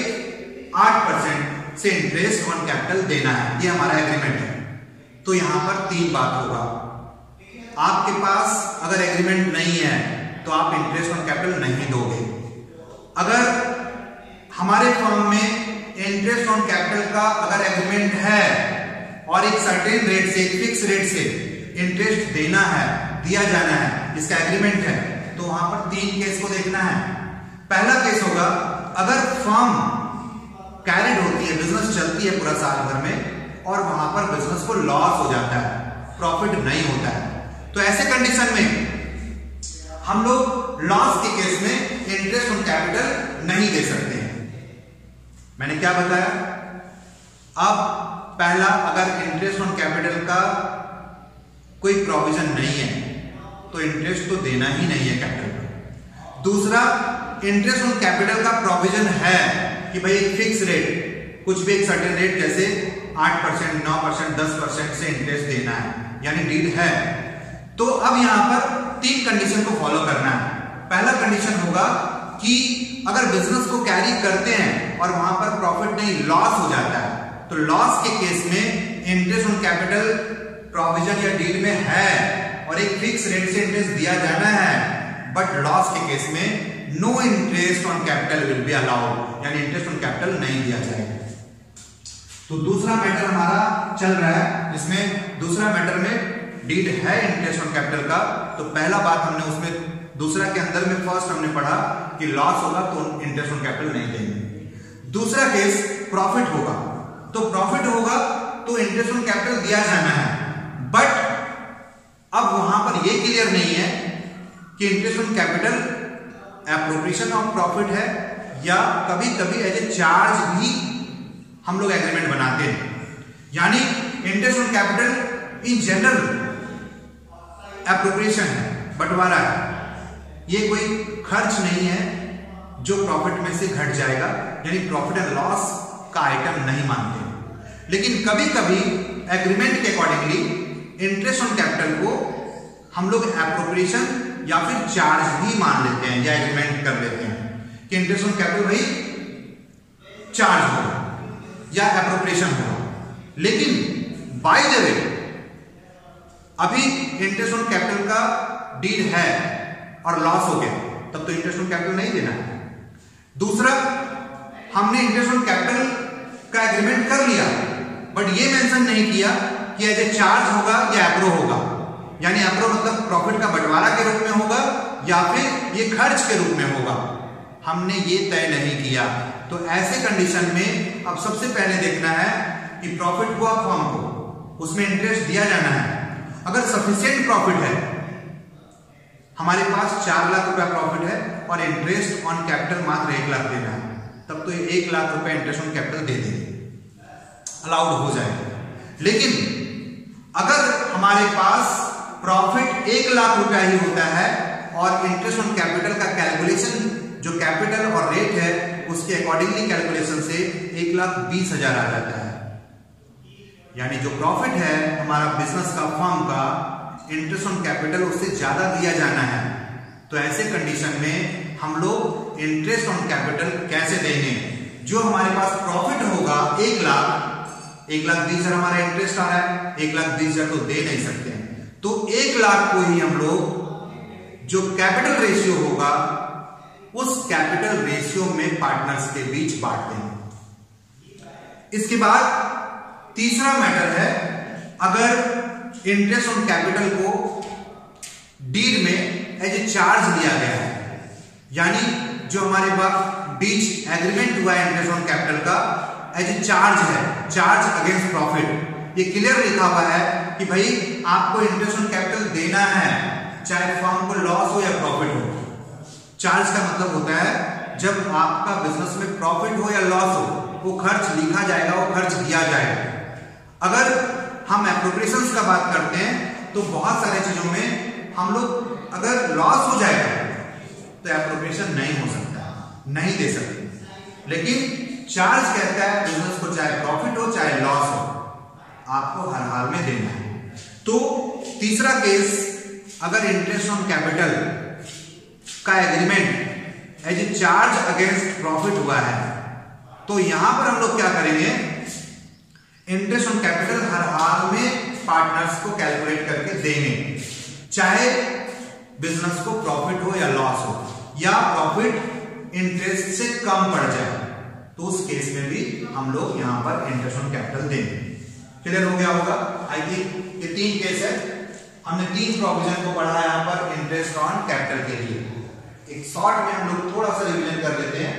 [SPEAKER 1] 8% से इंटरेस्ट ऑन कैपिटल देना है, ये हमारा एग्रीमेंट है, तो यहां पर 3 बात होगा। आपके पास अगर एग्रीमेंट नहीं है तो आप इंटरेस्ट ऑन कैपिटल नहीं दोगे। अगर हमारे फर्म में इंटरेस्ट ऑन कैपिटल का अगर एग्रीमेंट है और एक सर्टेन रेट से, एक फिक्स रेट से इंटरेस्ट देना है, दिया जाना है, इसका एग्रीमेंट है, तो वहां पर 3 केस को देखना है। पहला केस होगा अगर फर्म कैरिड होती है, बिजनेस चलती है पूरा साल भर में और वहां पर बिजनेस को लॉस हो जाता है, प्रॉफिट नहीं होता है, तो ऐसे कंडीशन में हम लोग लॉस के केस में इंटरेस्ट ऑन कैपिटल नहीं दे सकते हैं। मैंने क्या बताया? अब पहला, अगर इंटरेस्ट ऑन कैपिटल का कोई प्रोविजन नहीं है तो इंटरेस्ट तो देना ही नहीं है कैपिटल पर। दूसरा, इंटरेस्ट ऑन कैपिटल का प्रोविजन है कि भाई एक फिक्स रेट, कुछ भी एक सर्टेन रेट जैसे 8%, 9%, 10% से इंटरेस्ट देना है, यानी डीड है। तो अब यहां पर 3 कंडीशन को फॉलो करना है। पहला कंडीशन होगा कि अगर बिजनेस को कैरी करते हैं और वहां पर प्रॉफिट नहीं, लॉस हो जाता है, तो लॉस के केस में इंटरेस्ट ऑन कैपिटल प्रोविजन या डीड में है और एक फिक्स रेट से इंटरेस्ट दिया जाना है, बट लॉस के केस में no interest on capital will be allowed, यानी इंटरेस्ट ऑन कैपिटल नहीं दिया जाएगा। तो दूसरा मैटर हमारा चल रहा है, जिसमें दूसरा मैटर में डीड है इंटरेस्ट ऑन कैपिटल का, तो पहला बात हमने उसमें, दूसरा के अंदर में फर्स्ट हमने पढ़ा कि लॉस होगा तो इंटरेस्ट ऑन कैपिटल नहीं देंगे। दूसरा केस प्रॉफिट होगा, तो प्रॉफिट होगा तो इंटरेस्ट ऑन कैपिटल दिया जाना है, बट अब वहां पर यह क्लियर नहीं है कि interest on capital appropriation of profit है या कभी कभी एज ए चार्ज भी हम लोग एग्रीमेंट बनाते हैं, यानी interest on capital in general appropriation है, बंटवारा है, ये कोई खर्च नहीं है जो प्रॉफिट में से घट जाएगा, यानी प्रॉफिट एंड लॉस का आइटम नहीं मानते। लेकिन कभी कभी एग्रीमेंट के अकॉर्डिंगली इंटरेस्ट ऑन कैपिटल को हम लोग एप्रोप्रिएशन या फिर चार्ज भी मान लेते हैं या एग्रीमेंट कर लेते हैं कि इंटरेस्ट ऑन कैपिटल भाई चार्ज होगा या एप्रोप्रिएशन होगा। लेकिन बाय द वे अभी इंटरेस्ट ऑन कैपिटल का डीड है और लॉस हो गया, तब तो इंटरेस्ट ऑन कैपिटल नहीं देना है। दूसरा, हमने इंटरेस्ट ऑन कैपिटल का एग्रीमेंट कर लिया, बट ये मेंशन नहीं किया कि एज ए चार्ज होगा या एप्रो होगा, यानी एप्रो मतलब प्रॉफिट का बंटवारा के रूप में होगा या फिर ये खर्च के रूप में होगा, हमने ये तय नहीं किया। तो ऐसे कंडीशन में अब सबसे पहले देखना है कि प्रॉफिट हुआ फर्म को, उसमें इंटरेस्ट दिया जाना है। अगर सफिशिएंट प्रॉफिट है, हमारे पास 4 लाख रुपया प्रॉफिट है और इंटरेस्ट ऑन कैपिटल मात्र 1 लाख देना है, तब तो 1 लाख रुपया इंटरेस्ट ऑन कैपिटल दे देंगे, अलाउड हो जाएगा। लेकिन अगर हमारे पास प्रॉफिट 1 लाख रुपया ही होता है और इंटरेस्ट ऑन कैपिटल का कैलकुलेशन जो कैपिटल और रेट है उसके अकॉर्डिंगली कैलकुलेशन से 1,20,000 आ जाता है, यानी जो प्रॉफिट है हमारा बिजनेस का, फर्म का, इंटरेस्ट ऑन कैपिटल उससे ज्यादा दिया जाना है। तो ऐसे कंडीशन में हम लोग इंटरेस्ट ऑन कैपिटल कैसे देंगे? जो हमारे पास प्रॉफिट होगा 1,20,000 हमारा इंटरेस्ट आ रहा है, 1,20,000 तो दे नहीं सकते हैं, तो 1 लाख को ही हम लोग जो कैपिटल रेशियो होगा उस कैपिटल रेशियो में पार्टनर्स के बीच बांट देंगे। इसके बाद तीसरा मैटर है, अगर इंटरेस्ट ऑन कैपिटल को डीड में एज ए चार्ज लिया गया है, यानी जो हमारे पास बीच एग्रीमेंट हुआ है इंटरेस्ट ऑन कैपिटल का एज ए चार्ज है, चार्ज अगेंस्ट प्रॉफिट। ये क्लियर लिखा हुआ है कि भाई आपको इंटरेस्ट ऑन कैपिटल देना है, चाहे फर्म को लॉस हो या प्रॉफिट हो। चार्ज का मतलब होता है जब आपका बिजनेस में प्रॉफिट हो या लॉस हो, वो खर्च लिखा जाएगा, वो खर्च दिया जाएगा। अगर हम एप्रोप्रिएशंस का बात करते हैं तो बहुत सारे चीजों में हम लोग अगर लॉस हो जाएगा तो एप्रोप्रिएशन नहीं हो सकता, नहीं दे सकते। लेकिन चार्ज कहता है बिजनेस को चाहे प्रॉफिट हो चाहे लॉस हो, आपको हर हाल में देना है। तो तीसरा केस, अगर इंटरेस्ट ऑन कैपिटल का agreement as a charge against profit हुआ है, तो यहां पर हम लोग क्या करेंगे, इंटरेस्ट ऑन कैपिटल हर हाल में पार्टनर्स को कैलकुलेट करके देंगे, चाहे बिजनेस को प्रॉफिट हो या लॉस हो, या प्रॉफिट इंटरेस्ट से कम पड़ जाए, तो उस केस में भी हम लोग यहां पर इंटरेस्ट ऑन कैपिटल देंगे। क्लियर हो गया होगा? आई थिंक ये 3 केस है, हमने 3 प्रोविजन को पढ़ा यहां पर इंटरेस्ट ऑन कैपिटल के लिए। एक शॉर्ट में हम लोग थोड़ा सा रिवीजन कर लेते हैं।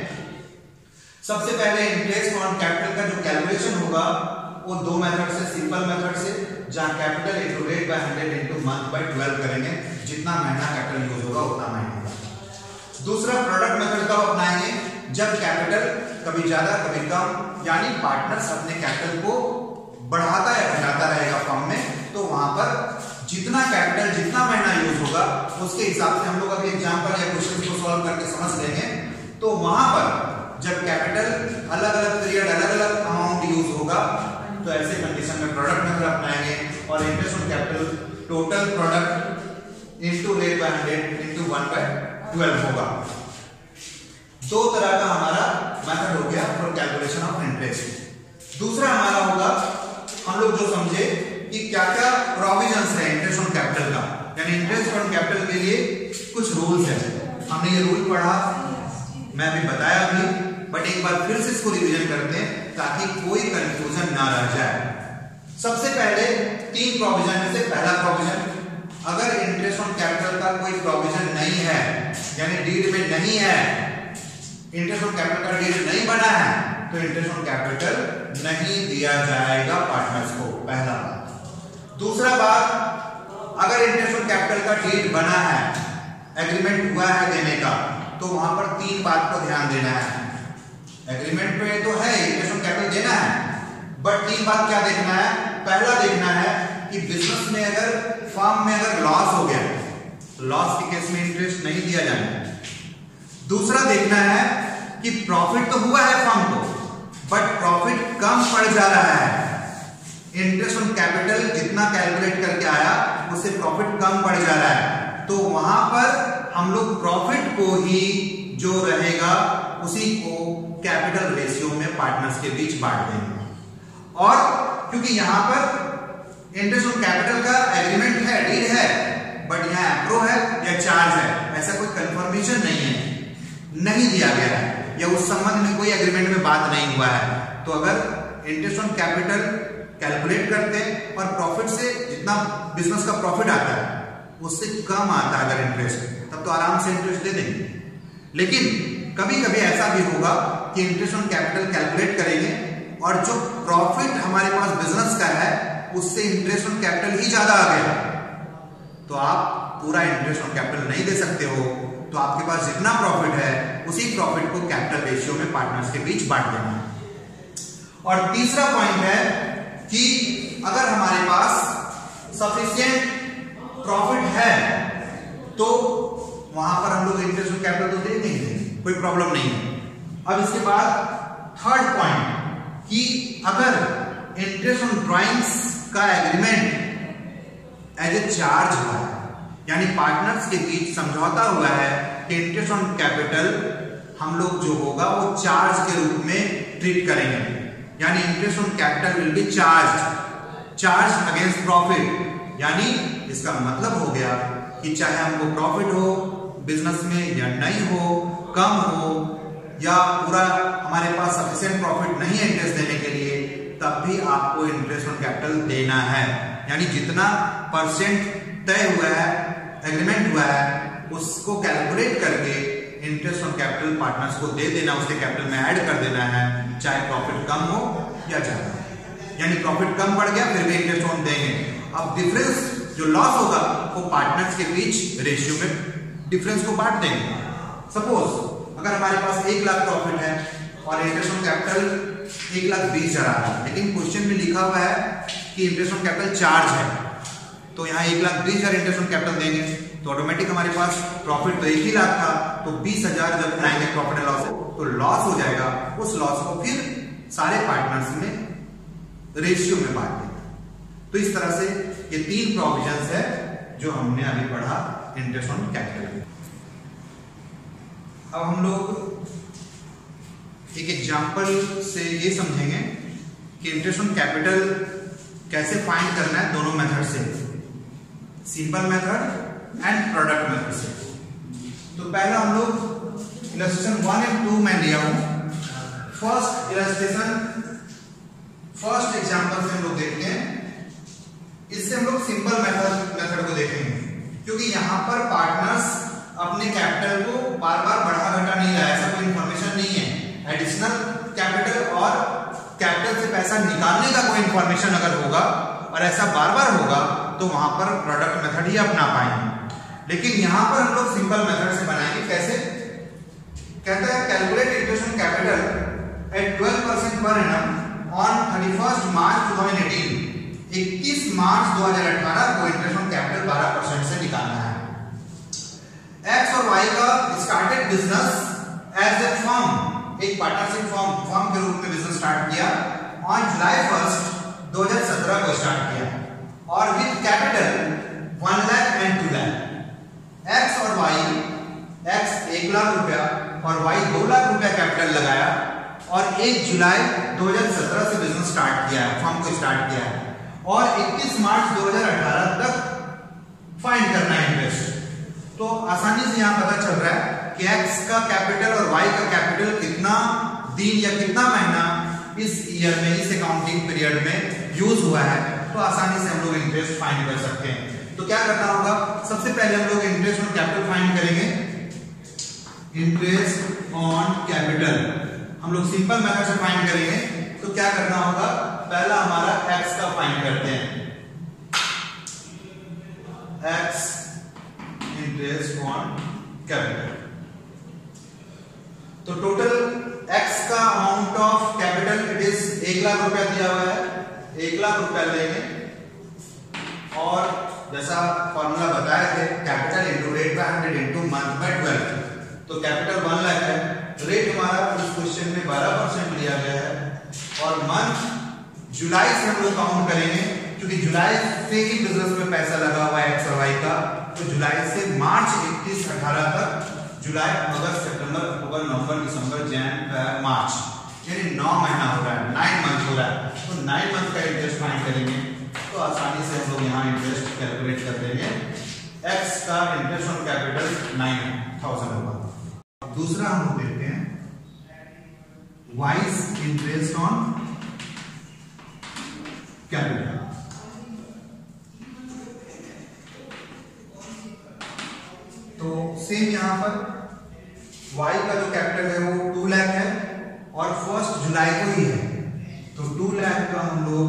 [SPEAKER 1] सबसे पहले इंटरेस्ट ऑन कैपिटल का जो कैलकुलेशन होगा वो 2 मेथड से, सिंपल मेथड से, जहां capital into rate by 100 into month by 12 करेंगे, जितना महीना कैपिटल यूज होगा उतना महीना। दूसरा प्रोडक्ट मेथड का अपनाएंगे, जब कैपिटल कभी ज्यादा कभी कम, यानी पार्टनर्स अपने कैपिटल को बढ़ाता या घटाता रहेगा फर्म में, तो वहां पर जितना कैपिटल जितना महीना यूज होगा उसके हिसाब से हम लोग अभी एग्जांपल या क्वेश्चन को सॉल्व करके समझ लेंगे। तो वहां पर जब कैपिटल अलग अलग पीरियड अलग अलग अमाउंट यूज होगा तो ऐसे कंडीशन में प्रोडक्ट मेथड अपनाएंगे और interest on capital total product into rate by 100 into 1/12 होगा। 2 तरह का हमारा मेथड हो गया फॉर कैलकुलेशन ऑफ इंटरेस्ट। दूसरा हमारा होगा, हम लोग जो समझे कि क्या क्या प्रोविजंस है इंटरेस्ट ऑन कैपिटल का, यानी इंटरेस्ट ऑन कैपिटल के लिए कुछ रूल्स है। हमने ये रूल पढ़ा, मैं अभी बताया भी, बट एक बार फिर से इसको रिवीजन करते हैं ताकि कोई कंफ्यूजन ना रह जाए। सबसे पहले 3 प्रोविजन में से पहला प्रोविजन, अगर इंटरेस्ट ऑन कैपिटल का कोई प्रोविजन नहीं है, यानी डीड में नहीं है, इंटरेस्ट ऑन कैपिटल का डीड नहीं बना है, तो इंटरेस्ट ऑन कैपिटल नहीं दिया जाएगा पार्टनर्स को, पहला बात। दूसरा बात, अगर इंटरेस्ट ऑन कैपिटल का डीड बना है, एग्रीमेंट हुआ है देने का, तो वहां पर 3 बात को ध्यान देना है। एग्रीमेंट पे तो है इंटरेस्ट ऑन कैपिटल देना है, बट 3 बात क्या देखना है। पहला देखना है कि बिजनेस में अगर फर्म में अगर लॉस हो गया तो लॉस के केस में इंटरेस्ट नहीं दिया जाएगा। दूसरा देखना है कि प्रॉफिट तो हुआ है फर्म को, बट प्रॉफिट कम पड़ जा रहा है, इंटरेस्ट ऑन कैपिटल जितना कैलकुलेट करके आया उससे प्रॉफिट कम पड़ जा रहा है, तो वहां पर हम लोग प्रॉफिट को ही जो रहेगा उसी को कैपिटल रेशियो में पार्टनर्स के बीच बांट देंगे। और क्योंकि यहां पर इंटरेस्ट ऑन कैपिटल का एग्रीमेंट है, डीड है, बट यहां एप्रो है या चार्ज है, ऐसा कोई कंफर्मेशन नहीं है, नहीं दिया गया है, या उस संबंध में कोई एग्रीमेंट में बात नहीं हुआ है। तो अगर इंटरेस्ट ऑन कैपिटल कैलकुलेट करते हैं और प्रॉफिट से जितना बिजनेस का प्रॉफिट आता है उससे कम आता है अगर इंटरेस्ट, तब तो आराम से इंटरेस्ट दे देंगे। लेकिन कभी कभी ऐसा भी होगा कि इंटरेस्ट ऑन कैपिटल कैलकुलेट करेंगे और जो प्रॉफिट हमारे पास बिजनेस का है उससे इंटरेस्ट ऑन कैपिटल ही ज्यादा आ गया, तो आप पूरा इंटरेस्ट ऑन कैपिटल नहीं दे सकते हो, तो आपके पास जितना प्रॉफिट है उसी प्रॉफिट को कैपिटल रेशियो में पार्टनर्स के बीच बांट देना है। और तीसरा पॉइंट है कि अगर हमारे पास सफिशिएंट प्रॉफिट है तो वहां पर हम लोग इंटरेस्ट ऑन कैपिटल तो दे देंगे, कोई प्रॉब्लम नहीं है। अब इसके बाद थर्ड पॉइंट कि अगर इंटरेस्ट ऑन ड्राइंग्स का एग्रीमेंट एज ए चार्ज हुआ है, यानी पार्टनर्स के बीच समझौता हुआ है कि इंटरेस्ट ऑन कैपिटल हम लोग जो होगा वो चार्ज के रूप में ट्रीट करेंगे, यानी interest on capital will B charge against profit. यानी इसका मतलब हो गया कि चाहे हमको प्रॉफिट हो बिजनेस में या नहीं हो, कम हो या पूरा हमारे पास सफिशिएंट प्रॉफिट नहीं है इंटरेस्ट देने के लिए, तब भी आपको इंटरेस्ट ऑन कैपिटल देना है। यानी जितना परसेंट तय हुआ है, एग्रीमेंट हुआ है, उसको कैलकुलेट करके इंटरेस्ट ऑन कैपिटल पार्टनर्स को दे देना, उसके कैपिटल में ऐड कर देना है, चाहे प्रॉफिट कम हो या ज्यादा। यानी प्रॉफिट कम बढ़ गया फिर भी इंटरेस्ट ऑन देंगे। अब डिफरेंस जो लॉस होगा वो पार्टनर्स के बीच रेशियो में डिफरेंस को बांट देंगे। सपोज अगर हमारे पास 1 लाख प्रॉफिट है और इंटरेस्ट ऑन कैपिटल 1,20,000 आ रहा है, लेकिन क्वेश्चन में लिखा हुआ है कि इंटरेस्ट ऑन कैपिटल चार्ज है, तो यहाँ 1,20,000 इंटरेस्ट ऑन कैपिटल देंगे तो ऑटोमेटिक हमारे पास प्रॉफिट तो 1 ही लाख था, तो 20,000 जब बनाएंगे प्रॉफिट एंड लॉस तो लॉस हो जाएगा। उस लॉस को फिर सारे पार्टनर्स में रेशियो में बांट देंगे। तो इस तरह से ये 3 प्रोविजंस है जो हमने अभी पढ़ा इंटरेस्ट ऑन कैपिटल। अब हम लोग एक एग्जांपल से ये समझेंगे कि इंटरेस्ट ऑन कैपिटल कैसे फाइंड करना है दोनों मेथड से, simple method and product method से। तो पहला हम लोग इलस्ट्रेशन 1 और 2 में लिया हूं। फर्स्ट इलस्ट्रेशन, फर्स्ट एग्जांपल से हम लोग देखते हैं। इससे हम लोग सिंपल मेथड को देखेंगे, क्योंकि यहां पर पार्टनर्स अपने कैपिटल को बार बार बढ़ा घटा नहीं रहा है, ऐसा कोई इंफॉर्मेशन नहीं है। एडिशनल कैपिटल और कैपिटल से पैसा निकालने का कोई इंफॉर्मेशन अगर होगा और ऐसा बार बार होगा तो वहां पर प्रोडक्ट मेथड ही अपना पाएंगे। लेकिन यहां पर हम लोग सिंपल मेथड से बनाएंगे। कैसे? कहता है calculate interest on capital eight 12% per annum on 31 मार्च 2018। 21 मार्च 2018 को इंटरेस्ट ऑन कैपिटल 12% से निकालना है। एक्स और वाई का started business as a firm, एक पार्टनरशिप फर्म के रूप में बिजनेस स्टार्ट किया ऑन जुलाई 1, 2017 को स्टार्ट किया और with capital 1 lakh and 2 lakh. X और वाई, एक्स 1 लाख रुपया और वाई 2 लाख रुपया कैपिटल लगाया और 1 जुलाई 2017 से बिजनेस स्टार्ट किया है, फर्म को स्टार्ट किया है और 21 मार्च 2018 तक फाइंड करना है इंटरेस्ट। तो आसानी से यहां पता चल रहा है कि एक्स का कैपिटल और वाई का कैपिटल कितना दिन या कितना महीना इस ईयर में, इस अकाउंटिंग पीरियड में यूज हुआ है। तो आसानी से हम लोग इंटरेस्ट फाइंड कर सकते हैं। तो क्या करना होगा, सबसे पहले हम लोग इंटरेस्ट ऑन कैपिटल फाइंड करेंगे। इंटरेस्ट ऑन कैपिटल हम लोग सिंपल मेथड से फाइंड करेंगे। तो क्या करना होगा, पहला हमारा एक्स का फाइंड करते हैं। एक्स इंटरेस्ट ऑन कैपिटल, तो टोटल एक्स का amount of capital it is 1 lakh रुपया दिया हुआ है। 1 लाख रुपया लेंगे और जैसा फॉर्मूला बताए थे capital into rate by 100 into month by 12, तो कैपिटल 1 लाख है। रेट हमारा इस क्वेश्चन में 12% लिया गया है और मंथ जुलाई से हम लोग काउंट करेंगे, क्योंकि जुलाई से ही बिजनेस में पैसा लगा हुआ है एक्स और वाई का। तो जुलाई से मार्च 31, 18 तक, जुलाई, अगस्त, सितंबर, अक्टूबर, नवंबर, दिसंबर, जनवरी, मार्च, यानी 9 महीना हो रहा है, 9 मंथ हो रहा है। तो 9 मंथ का इंटरेस्ट फाइंड करेंगे तो आसानी से हम लोग यहाँ इंटरेस्ट कैलकुलेट कर देंगे। एक्स का इंटरेस्ट ऑन कैपिटल 9,000 होगा। दूसरा हम लोग देखते हैं वाइज इंटरेस्ट ऑन कैपिटल। तो सेम यहां पर y का जो कैपिटल है वो 2 लाख है और 1 जुलाई को ही है, तो 2 लाख का हम लोग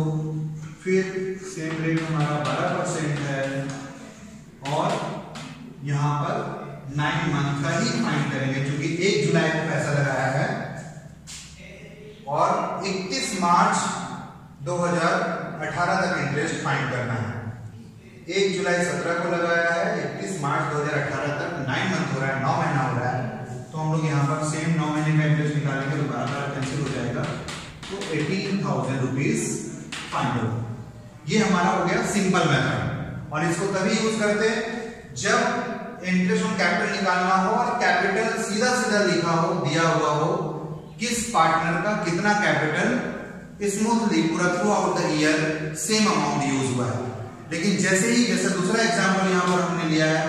[SPEAKER 1] फिर सेम रेट हमारा 12% है और यहां पर 9 मंथ का ही फाइंड करेंगे, क्योंकि 1 जुलाई को पैसा लगाया है और 31 मार्च 2018 तक इंटरेस्ट फाइंड करना है। 1 जुलाई 17 को लगाया है, 31 मार्च 2018 तक 9 मंथ हो रहा है, 9 महीना हो रहा है। तो हम लोग यहाँ पर सेम 9 महीने का इंटरेस्ट निकालेंगे तो बार कैंसिल हो जाएगा, तो 18,000 रुपीज फाइंड हो। ये हमारा हो गया सिंपल मेथड और इसको तभी यूज करते हैं जब इंटरेस्ट ऑन कैपिटल निकालना हो और कैपिटल सीधा सीधा लिखा हो, दिया हुआ हो, किस पार्टनर का कितना कैपिटल स्मूथली पूरा through out the year same amount use हुआ है। लेकिन जैसे ही, जैसे दूसरा एग्जांपल यहां पर हमने लिया है,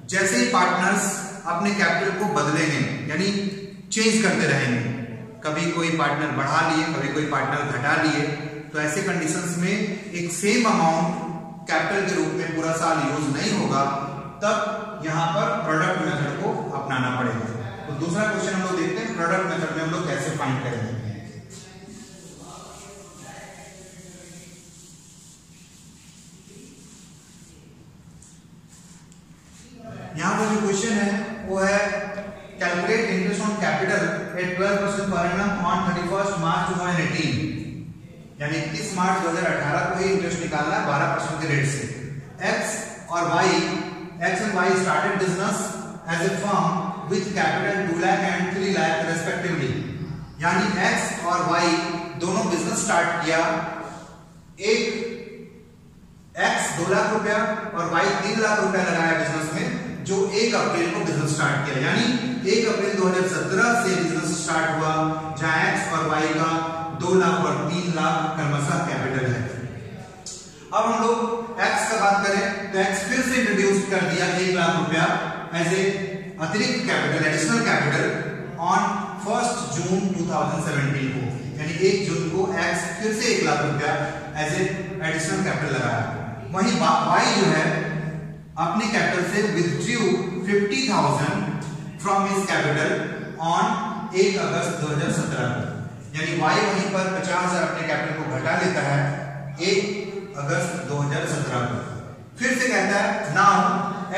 [SPEAKER 1] जैसे ही पार्टनर्स अपने कैपिटल को बदलेंगे यानी चेंज करते रहेंगे, कभी कोई पार्टनर बढ़ा लिए, कभी कोई पार्टनर घटा लिए, तो ऐसे कंडीशंस में एक सेम अमाउंट कैपिटल के रूप में पूरा साल यूज नहीं होगा, तब यहां पर प्रोडक्ट मेथड को अपनाना पड़ेगा। तो दूसरा क्वेश्चन हम लोग देखते हैं, प्रोडक्ट मेथड में हम लोग कैसे फाइंड करेंगे। यहां पर जो क्वेश्चन है वो है calculate interest on capital eight 12% per annum on 31 मार्च 2018, यानी 31 मार्च 2018 को ही इंटरेस्ट निकालना है 12% के रेट से। X and Y started business as a firm with capital 2 lakh and 3 lakh respectively, यानी एक्स और वाई दोनों बिजनेस स्टार्ट किया। एक एक्स 2 लाख रुपया और वाई 3 लाख रुपया लगाया बिजनेस में, जो 1 अप्रैल को बिजनेस स्टार्ट किया, यानी 1 अप्रैल 2017 से बिजनेस स्टार्ट हुआ, जहां एक्स और वाई का 2 लाख और 3 लाख क्रमशः कैपिटल है। अब हम लोग एक्स का बात करें तो एक्स फिर से इंट्रोड्यूस कर दिया 1 लाख रुपया एज ए अतिरिक्त कैपिटल, एडिशनल कैपिटल ऑन 1 जून 2017 को, यानी 1 जून को एक्स फिर से 1 लाख रुपया एज ए एडिशनल कैपिटल लगाया। वहीं वाई जो है अपने कैपिटल से withdrew 50,000 from his capital on 1 अगस्त 2017 को, यानी वाई वहीं पर 50,000 अपने कैपिटल को घटा लेता है 1 अगस्त 2017 को। फिर से कहता है now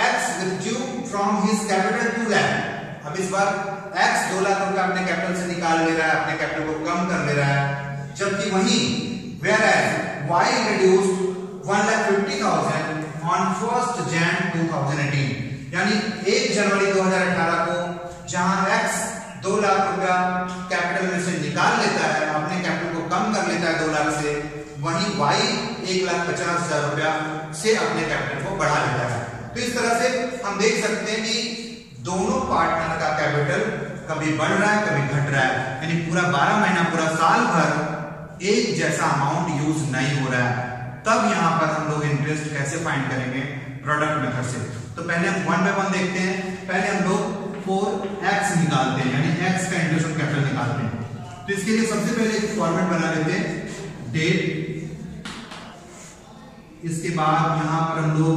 [SPEAKER 1] x withdrew from his capital 2 lakh. अब इस बार एक्स 2 लाख रुपया अपने कैपिटल से निकाल ले रहा है, अपने कैपिटल को कम कर ले रहा है, जबकि वहीं whereas Y introduced 1,50,000 on 1 Jan 2018, यानी 1 जनवरी 2018 को जहां x 2 लाख रुपया कैपिटल में से निकाल लेता है, अपने कैपिटल को कम कर लेता है 2 लाख से, वहीं y 1,50,000 रुपया से अपने कैपिटल को बढ़ा लेता है। तो इस तरह से हम देख सकते हैं कि दोनों पार्टनर का कैपिटल कभी बढ़ रहा है कभी घट रहा है, यानी पूरा 12 महीना पूरा साल भर एक जैसा अमाउंट यूज नहीं हो रहा है। तब यहां पर हम लोग इंटरेस्ट कैसे फाइंड करेंगे, प्रोडक्ट मेथड से। तो पहले हम 1 बाय 1 देखते हैं। पहले हम लोग 4x निकालते हैं, यानी x का इंटरेस्ट ऑन कैपिटल निकालते हैं। तो इसके लिए सबसे पहले एक फॉर्मेट बना लेते हैं, डेट, इसके बाद यहां पर हम लोग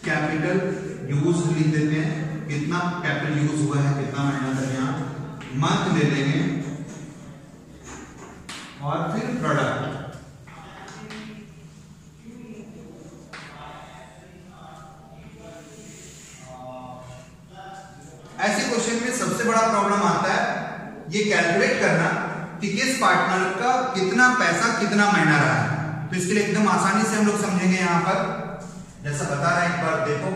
[SPEAKER 1] कैपिटल यूज लिख देते हैं, कितना कैपिटल यूज हुआ है, कितना महीना तक, यहां मंथ ले लेंगे और फिर प्रोडक्ट। ऐसे क्वेश्चन में सबसे बड़ा प्रॉब्लम आता है ये कैलकुलेट करना कि किस पार्टनर का कितना पैसा कितना महीना रहा है। तो इसके लिए एकदम आसानी से हम लोग समझेंगे, यहां पर जैसा बता रहे हैं एक बार देखो,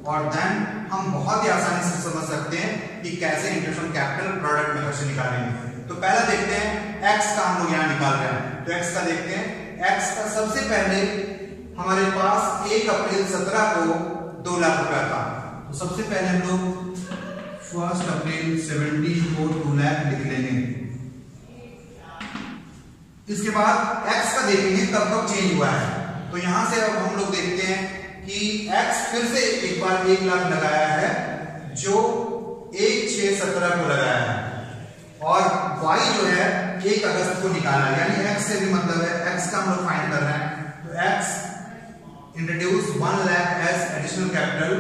[SPEAKER 1] और देन हम बहुत ही आसानी से समझ सकते हैं कि कैसे interest on capital product method से निकालेंगे। तो पहला देखते हैं x का, हम लोग यहां निकाल रहे हैं, तो x का देखते हैं। x का सबसे पहले हमारे पास 1 अप्रैल 17 को 2 लाख रुपया था, तो सबसे पहले हम लोग 1 अप्रैल 17 को 2 लाख लिख लेंगे। इसके बाद x का देखेंगे कब कब चेंज हुआ है। तो यहां से अब हम लोग देखते हैं कि x फिर से एक बार 1 लाख लगाया है, जो 1/6/17 को लगाया है, और y जो है 1 अगस्त को निकाला, यानी x से भी मतलब है x का हम लोग फाइंड कर रहे हैं। तो x introduce 1 lakh as additional capital,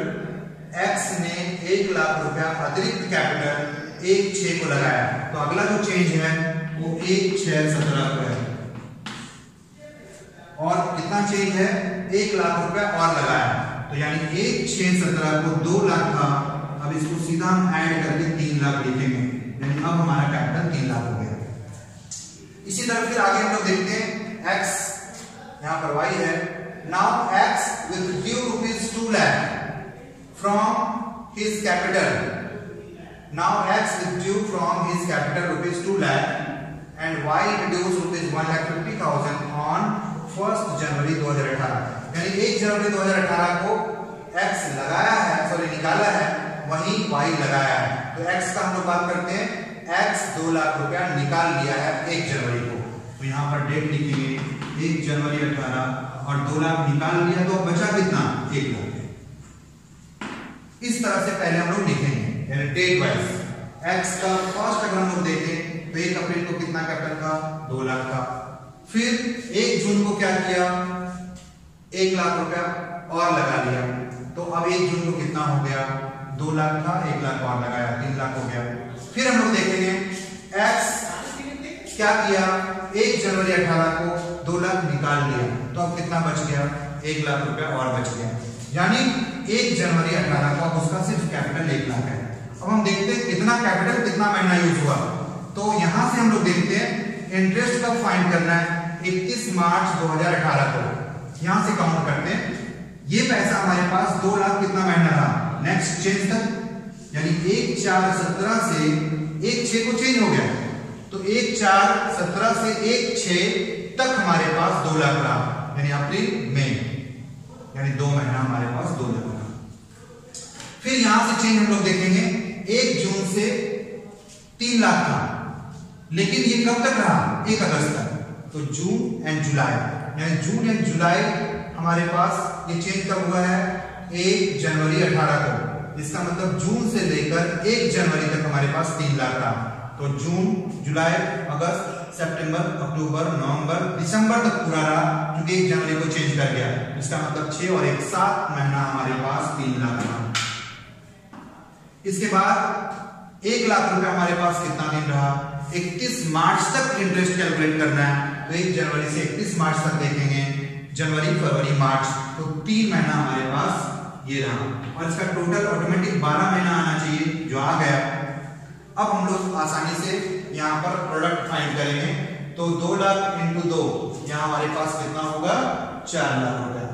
[SPEAKER 1] x ने 1 लाख रुपया अतिरिक्त कैपिटल 1/6 को लगाया। तो अगला जो चेंज है वो 1/6/17 को है, और कितना चेंज है 1 लाख रुपया और लगाया, तो यानी 1/6/17 को 2 लाख था, अब इसको सीधा हम ऐड करके 3 लाख लिखेंगे, यानी अब हमारा कैपिटल 3 लाख हो गया। इसी तरह फिर आगे हम लोग देखते हैं x, यहां पर y है। Now x withdrew ₹2 lakh from his capital. Now x withdrew from his capital ₹2 lakh and y introduced ₹1,50,000 on 1 जनवरी 2018, यानी 1 जनवरी 2018 को x लगाया है, सॉरी निकाला है, वहीं y लगाया है। तो x का हम लोग बात करते हैं, x 2 लाख रुपया निकाल लिया है 1 जनवरी को, तो यहाँ पर डेट लिखेंगे 1 जनवरी 18, और 2 लाख निकाल लिया, तो बचा कितना 1 लाख। इस तरह से पहले हम लोग लिखेंगे, यानी डेट वाइज। x का फर्स्ट अगर हम लोग देखें तो 1 अप्रैल को कितना कैपिटल था? 2 लाख था। फिर 1 जून को क्या किया? 1 लाख रुपया और लगा लिया। तो अब 1 जून को कितना हो गया? 2 लाख था, 1 लाख और लगाया, 3 लाख हो गया। फिर हम लोग देखेंगे एक्स क्या किया? 1 जनवरी 18 को 2 लाख निकाल लिया, तो अब कितना बच गया? 1 लाख रुपया और बच गया। यानी 1 जनवरी 18 को अब उसका सिर्फ कैपिटल 1 लाख है। अब हम देखते हैं कितना कैपिटल कितना महीना यूज हुआ। तो यहां से हम लोग देखते हैं इंटरेस्ट कब फाइंड करना है? 31 मार्च 2018 को यहां से काउंट करते हैं। ये पैसा हमारे पास 2 लाख कितना महीना रहा? नेक्स्ट चेंज तक, यानी 1/4/17 से 1/6 को चेंज हो गया, तो 1/4/17 से 1/6 तक हमारे पास 2 लाख रहा, यानी अप्रैल मई, यानी 2 महीना हमारे पास 2 लाख रहा। फिर यहां से चेंज हम लोग देखेंगे 1 जून से 3 लाख था, लेकिन ये कब तक रहा? 1 अगस्त तक। तो जून एंड जुलाई, यानी जून एंड जुलाई हमारे पास ये चेंज कब हुआ है? 1 जनवरी 18 को। इसका मतलब जून से लेकर 1 जनवरी तक हमारे पास 3 लाख था। तो जून, जुलाई, अगस्त, सितंबर, अक्टूबर, नवंबर, दिसंबर तक पूरा रहा, क्योंकि 1 जनवरी को चेंज कर गया। इसका मतलब 6 और 1 7 महीना हमारे पास 3 लाख रहा। इसके बाद 1 लाख रुपया हमारे पास कितना दिन रहा? 31 मार्च तक इंटरेस्ट कैलकुलेट करना है, तो 1 जनवरी से 31 मार्च तक देखेंगे, जनवरी, फरवरी, मार्च, तो 3 महीना हमारे पास ये रहा। और इसका टोटल ऑटोमेटिक 12 महीना आना चाहिए, जो आ गया। अब हम लोग आसानी से यहाँ पर प्रोडक्ट फाइंड करेंगे, तो 2 लाख इंटू 2, यहाँ हमारे पास कितना होगा? 4 लाख रुपया।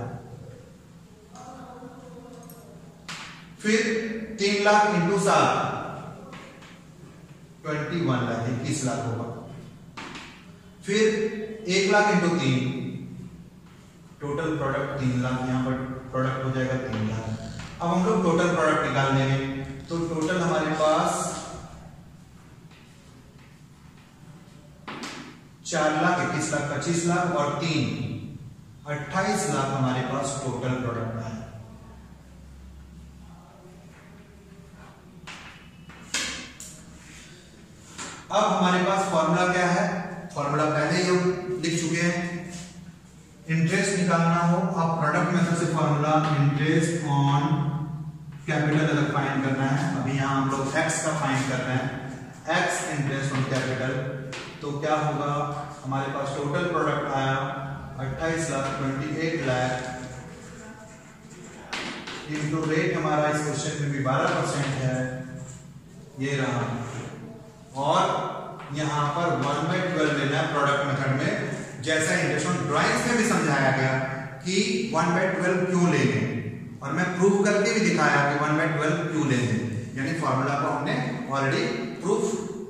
[SPEAKER 1] फिर 3 लाख इंटू 7, 21 लाख, 21 लाख होगा। फिर 1 lakh into 3, total product 3 lakh, यहाँ पर प्रोडक्ट हो जाएगा 3 लाख। अब हम लोग टोटल प्रोडक्ट निकाल लेंगे, तो टोटल हमारे पास 4 लाख, 21 लाख, 25 लाख और 3, 28 लाख हमारे पास टोटल प्रोडक्ट है। अब हमारे पास फॉर्मूला क्या है? फॉर्मूला पहले ही हम लिख चुके हैं। इंटरेस्ट निकालना हो, अब प्रोडक्ट मेथड से फॉर्मूला इंटरेस्ट ऑन कैपिटल अलग फाइंड करना है। अभी यहाँ हम लोग एक्स का फाइंड कर रहे हैं, एक्स इंटरेस्ट ऑन कैपिटल। तो क्या होगा? हमारे पास टोटल प्रोडक्ट आया 28 लाख, 28 लाख इंटू रेट हमारा इस क्वेश्चन में भी 12% है, ये रहा। और यहाँ पर 1/12 लेना है प्रोडक्ट मेथड में, जैसा इंटरेस्ट ऑन ड्राइंग्स में भी समझाया गया कि 1/12 क्यों लेंगे, और मैं प्रूफ करके भी दिखाया कि 1/12 क्यों लेंगे, यानी फॉर्मूला को हमने ऑलरेडी प्रूफ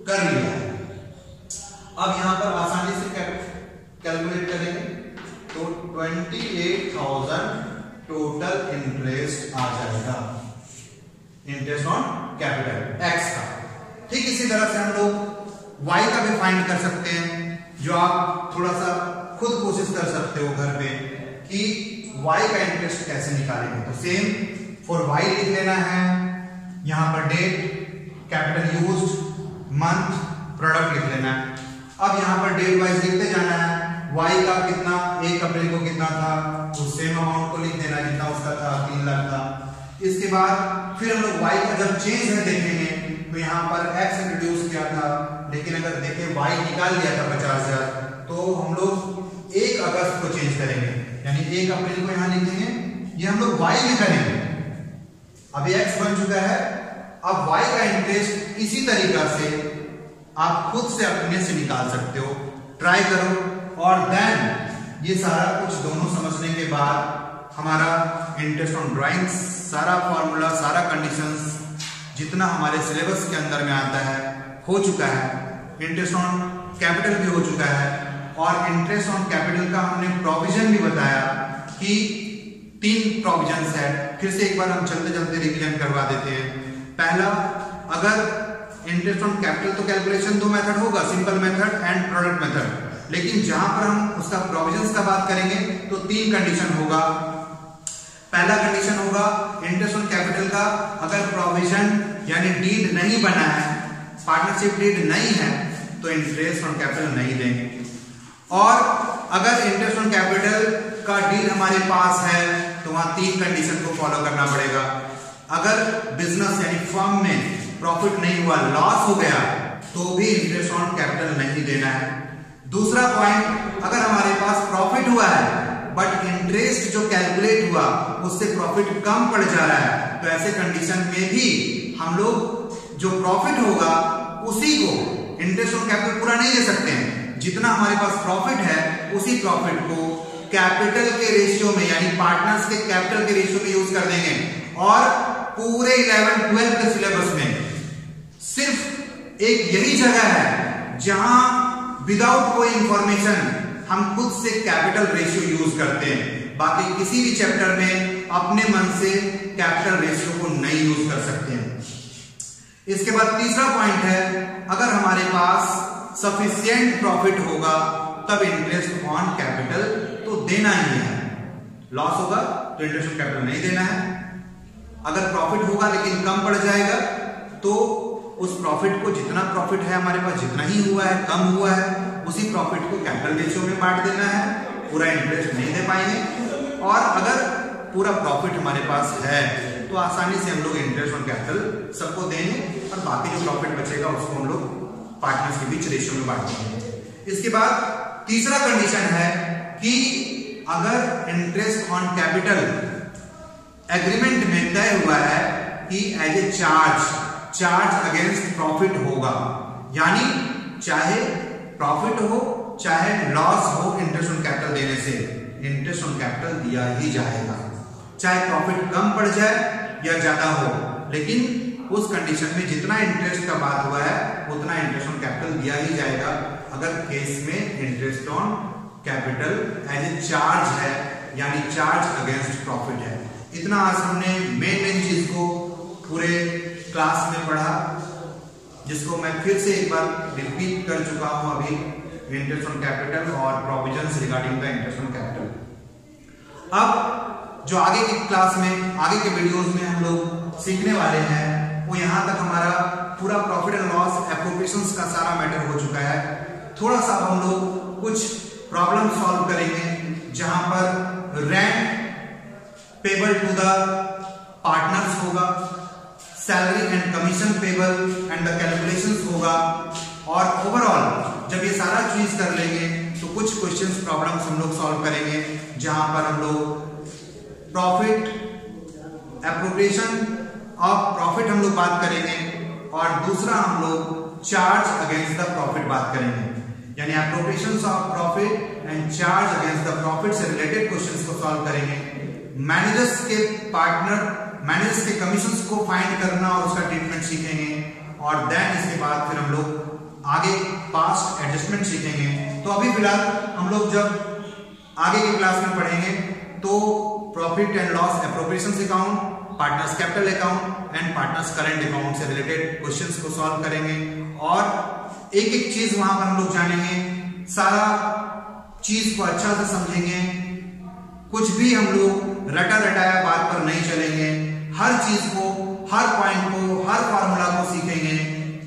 [SPEAKER 1] कर लिया है। अब यहाँ पर आसानी से कैलकुलेट करेंगे, तो 28,000 टोटल इंटरेस्ट आ जाएगा, इंटरेस्ट ऑन कैपिटल एक्स का। ठीक इसी तरह से हम लोग वाई का भी फाइंड कर सकते हैं, जो आप थोड़ा सा खुद कोशिश कर सकते हो घर पे कि वाई का इंटरेस्ट कैसे निकालेंगे। तो सेम फॉर वाई लिख लेना है, यहां पर date, capital used, month, product लिख लेना है। अब यहां पर डेट वाइज लिखते जाना है। वाई का कितना 1 अप्रैल को कितना था, उस सेम अमाउंट को लिख देना जितना उसका था, 3 लाख था। इसके बाद फिर हम लोग वाई का जब चेंज है देखेंगे, तो यहाँ पर एक्स इंट्रोड्यूस किया था, लेकिन अगर देखें वाई निकाल लिया था 50,000, तो हम लोग 1 अगस्त को चेंज करेंगे, यानी 1 अप्रैल को यहाँ लिखेंगे, ये हम लोग वाई में करेंगे। अभी एक्स बन चुका है, अब वाई का इंटरेस्ट इसी तरीका से आप खुद से अपने से निकाल सकते हो, ट्राई करो। और देन ये सारा कुछ दोनों समझने के बाद हमारा इंटरेस्ट ऑन ड्राइंग्स सारा फॉर्मूला, सारा कंडीशंस जितना हमारे सिलेबस के अंदर में आता है हो चुका है। इंटरेस्ट ऑन कैपिटल भी हो चुका है, और इंटरेस्ट ऑन कैपिटल का हमने प्रोविजन भी बताया कि 3 प्रोविजंस है। फिर से एक बार हम चलते चलते रिवीजन करवा देते हैं। पहला, अगर इंटरेस्ट ऑन कैपिटल तो कैलकुलेशन 2 मेथड होगा, simple method and product method, लेकिन जहां पर हम उसका प्रोविजंस का बात करेंगे तो 3 कंडीशन होगा। पहला कंडीशन होगा इंटरेस्ट ऑन कैपिटल का, अगर प्रोविजन यानी डीड नहीं बना है, पार्टनरशिप डीड नहीं है, तो इंटरेस्ट ऑन कैपिटल नहीं देंगे। और अगर इंटरेस्ट ऑन कैपिटल का डील हमारे पास है तो वहां 3 कंडीशन को फॉलो करना पड़ेगा। अगर बिजनेस यानी फर्म में प्रॉफिट नहीं हुआ, लॉस हो गया, तो भी इंटरेस्ट ऑन कैपिटल नहीं देना है। दूसरा पॉइंट, अगर हमारे पास प्रॉफिट हुआ है बट इंटरेस्ट जो कैलकुलेट हुआ उससे प्रॉफिट कम पड़ जा रहा है, तो ऐसे कंडीशन में भी हम लोग जो प्रॉफिट होगा उसी को इंटरेस्ट ऑन कैपिटल पूरा नहीं दे सकते हैं। जितना हमारे पास प्रॉफिट है उसी प्रॉफिट को कैपिटल के रेशियो में यानी पार्टनर्स के कैपिटल के रेशियो में यूज कर देंगे। और पूरे 11-12 के सिलेबस में सिर्फ एक यही जगह है जहां विदाउट कोई इंफॉर्मेशन हम खुद से कैपिटल रेशियो यूज करते हैं। बाकी किसी भी चैप्टर में अपने मन से कैपिटल रेशियो को नहीं यूज कर सकते हैं। इसके बाद तीसरा पॉइंट है, अगर हमारे पास सफिशिएंट प्रॉफिट होगा तब इंटरेस्ट ऑन कैपिटल तो देना ही है। लॉस होगा तो इंटरेस्ट ऑन कैपिटल नहीं देना है। अगर प्रॉफिट होगा लेकिन कम पड़ जाएगा तो उस प्रॉफिट को, जितना प्रॉफिट है हमारे पास, जितना ही हुआ है, कम हुआ है, उसी प्रॉफिट को कैपिटल रेशियो में बांट देना है। पूरा इंटरेस्ट नहीं दे पाएंगे। और अगर पूरा प्रॉफिट हमारे पास है तो आसानी से हम लोग इंटरेस्ट ऑन कैपिटल सबको देंगे और बाकी जो प्रॉफिट बचेगा उसको हम लोग पार्टनर्स के बीच रेशियो में बांट देंगे। इसके बाद तीसरा कंडीशन है कि अगर इंटरेस्ट ऑन कैपिटल एग्रीमेंट में तय हुआ है कि as a charge against profit होगा, यानी चाहे प्रॉफिट हो चाहे लॉस हो, इंटरेस्ट ऑन कैपिटल देने से इंटरेस्ट ऑन कैपिटल दिया ही जाएगा। चाहे प्रॉफिट कम पड़ जाए या ज्यादा हो, लेकिन उस कंडीशन में जितना इंटरेस्ट का बात हुआ है उतना इंटरेस्ट ऑन कैपिटल दिया ही जाएगा। अगर केस में interest on capital as a charge है यानी चार्ज अगेंस्ट प्रॉफिट है। इतना आज हमने मेन चीज को पूरे क्लास में पढ़ा, जिसको मैं फिर से एक बार रिपीट कर चुका हूं अभी, इंटरेस्ट ऑन कैपिटल और provisions regarding the interest on capital. अब जो आगे की क्लास में, आगे के वीडियोस में हम लोग सीखने वाले हैं वो यहां तक हमारा पूरा प्रॉफिट एंड लॉस एप्रोप्रिएशंस का सारा मैटर हो चुका है। थोड़ा सा हम लोग कुछ प्रॉब्लम सॉल्व करेंगे जहां पर rent payable to the partners होगा, salary and commission payable and the calculations होगा। और ओवरऑल जब ये सारा चीज कर लेंगे तो कुछ क्वेश्चंस प्रॉब्लम्स हम लोग सॉल्व करेंगे जहां पर हम लोग प्रॉफिट एप्रोप्रिएशन ऑफ प्रॉफिट हम लोग बात करेंगे और दूसरा हम लोग चार्ज अगेंस्ट द प्रॉफिट बात करेंगे। यानी appropriations of profit and charge against the profit से रिलेटेड क्वेश्चंस को सॉल्व करेंगे। मैनेजर्स के पार्टनर, मैनेजर्स के कमीशंस को फाइंड करना और उसका ट्रीटमेंट सीखेंगे। और देन इसके बाद फिर हम लोग आगे पास्ट एडजस्टमेंट सीखेंगे। तो अभी फिलहाल हम लोग जब आगे की क्लास में पढ़ेंगे तो profit and loss appropriations account, partners capital account and partners current account से रिलेटेड क्वेश्चंस को सॉल्व करेंगे और एक एक चीज वहां पर हम लोग जानेंगे, सारा चीज को अच्छा से समझेंगे। कुछ भी हम लोग रटा रटाया बात पर नहीं चलेंगे। हर चीज को, हर पॉइंट को, हर फार्मूला को सीखेंगे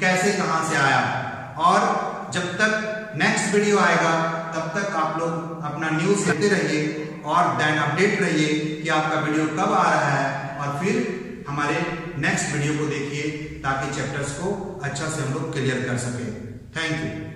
[SPEAKER 1] कैसे कहां से आया। और जब तक नेक्स्ट वीडियो आएगा तब तक आप लोग अपना न्यूज लेते रहिए और देन अपडेट रहिए कि आपका वीडियो कब आ रहा है और फिर हमारे नेक्स्ट वीडियो को देखिए ताकि चैप्टर्स को अच्छा से हम लोग क्लियर कर सके। Thank you.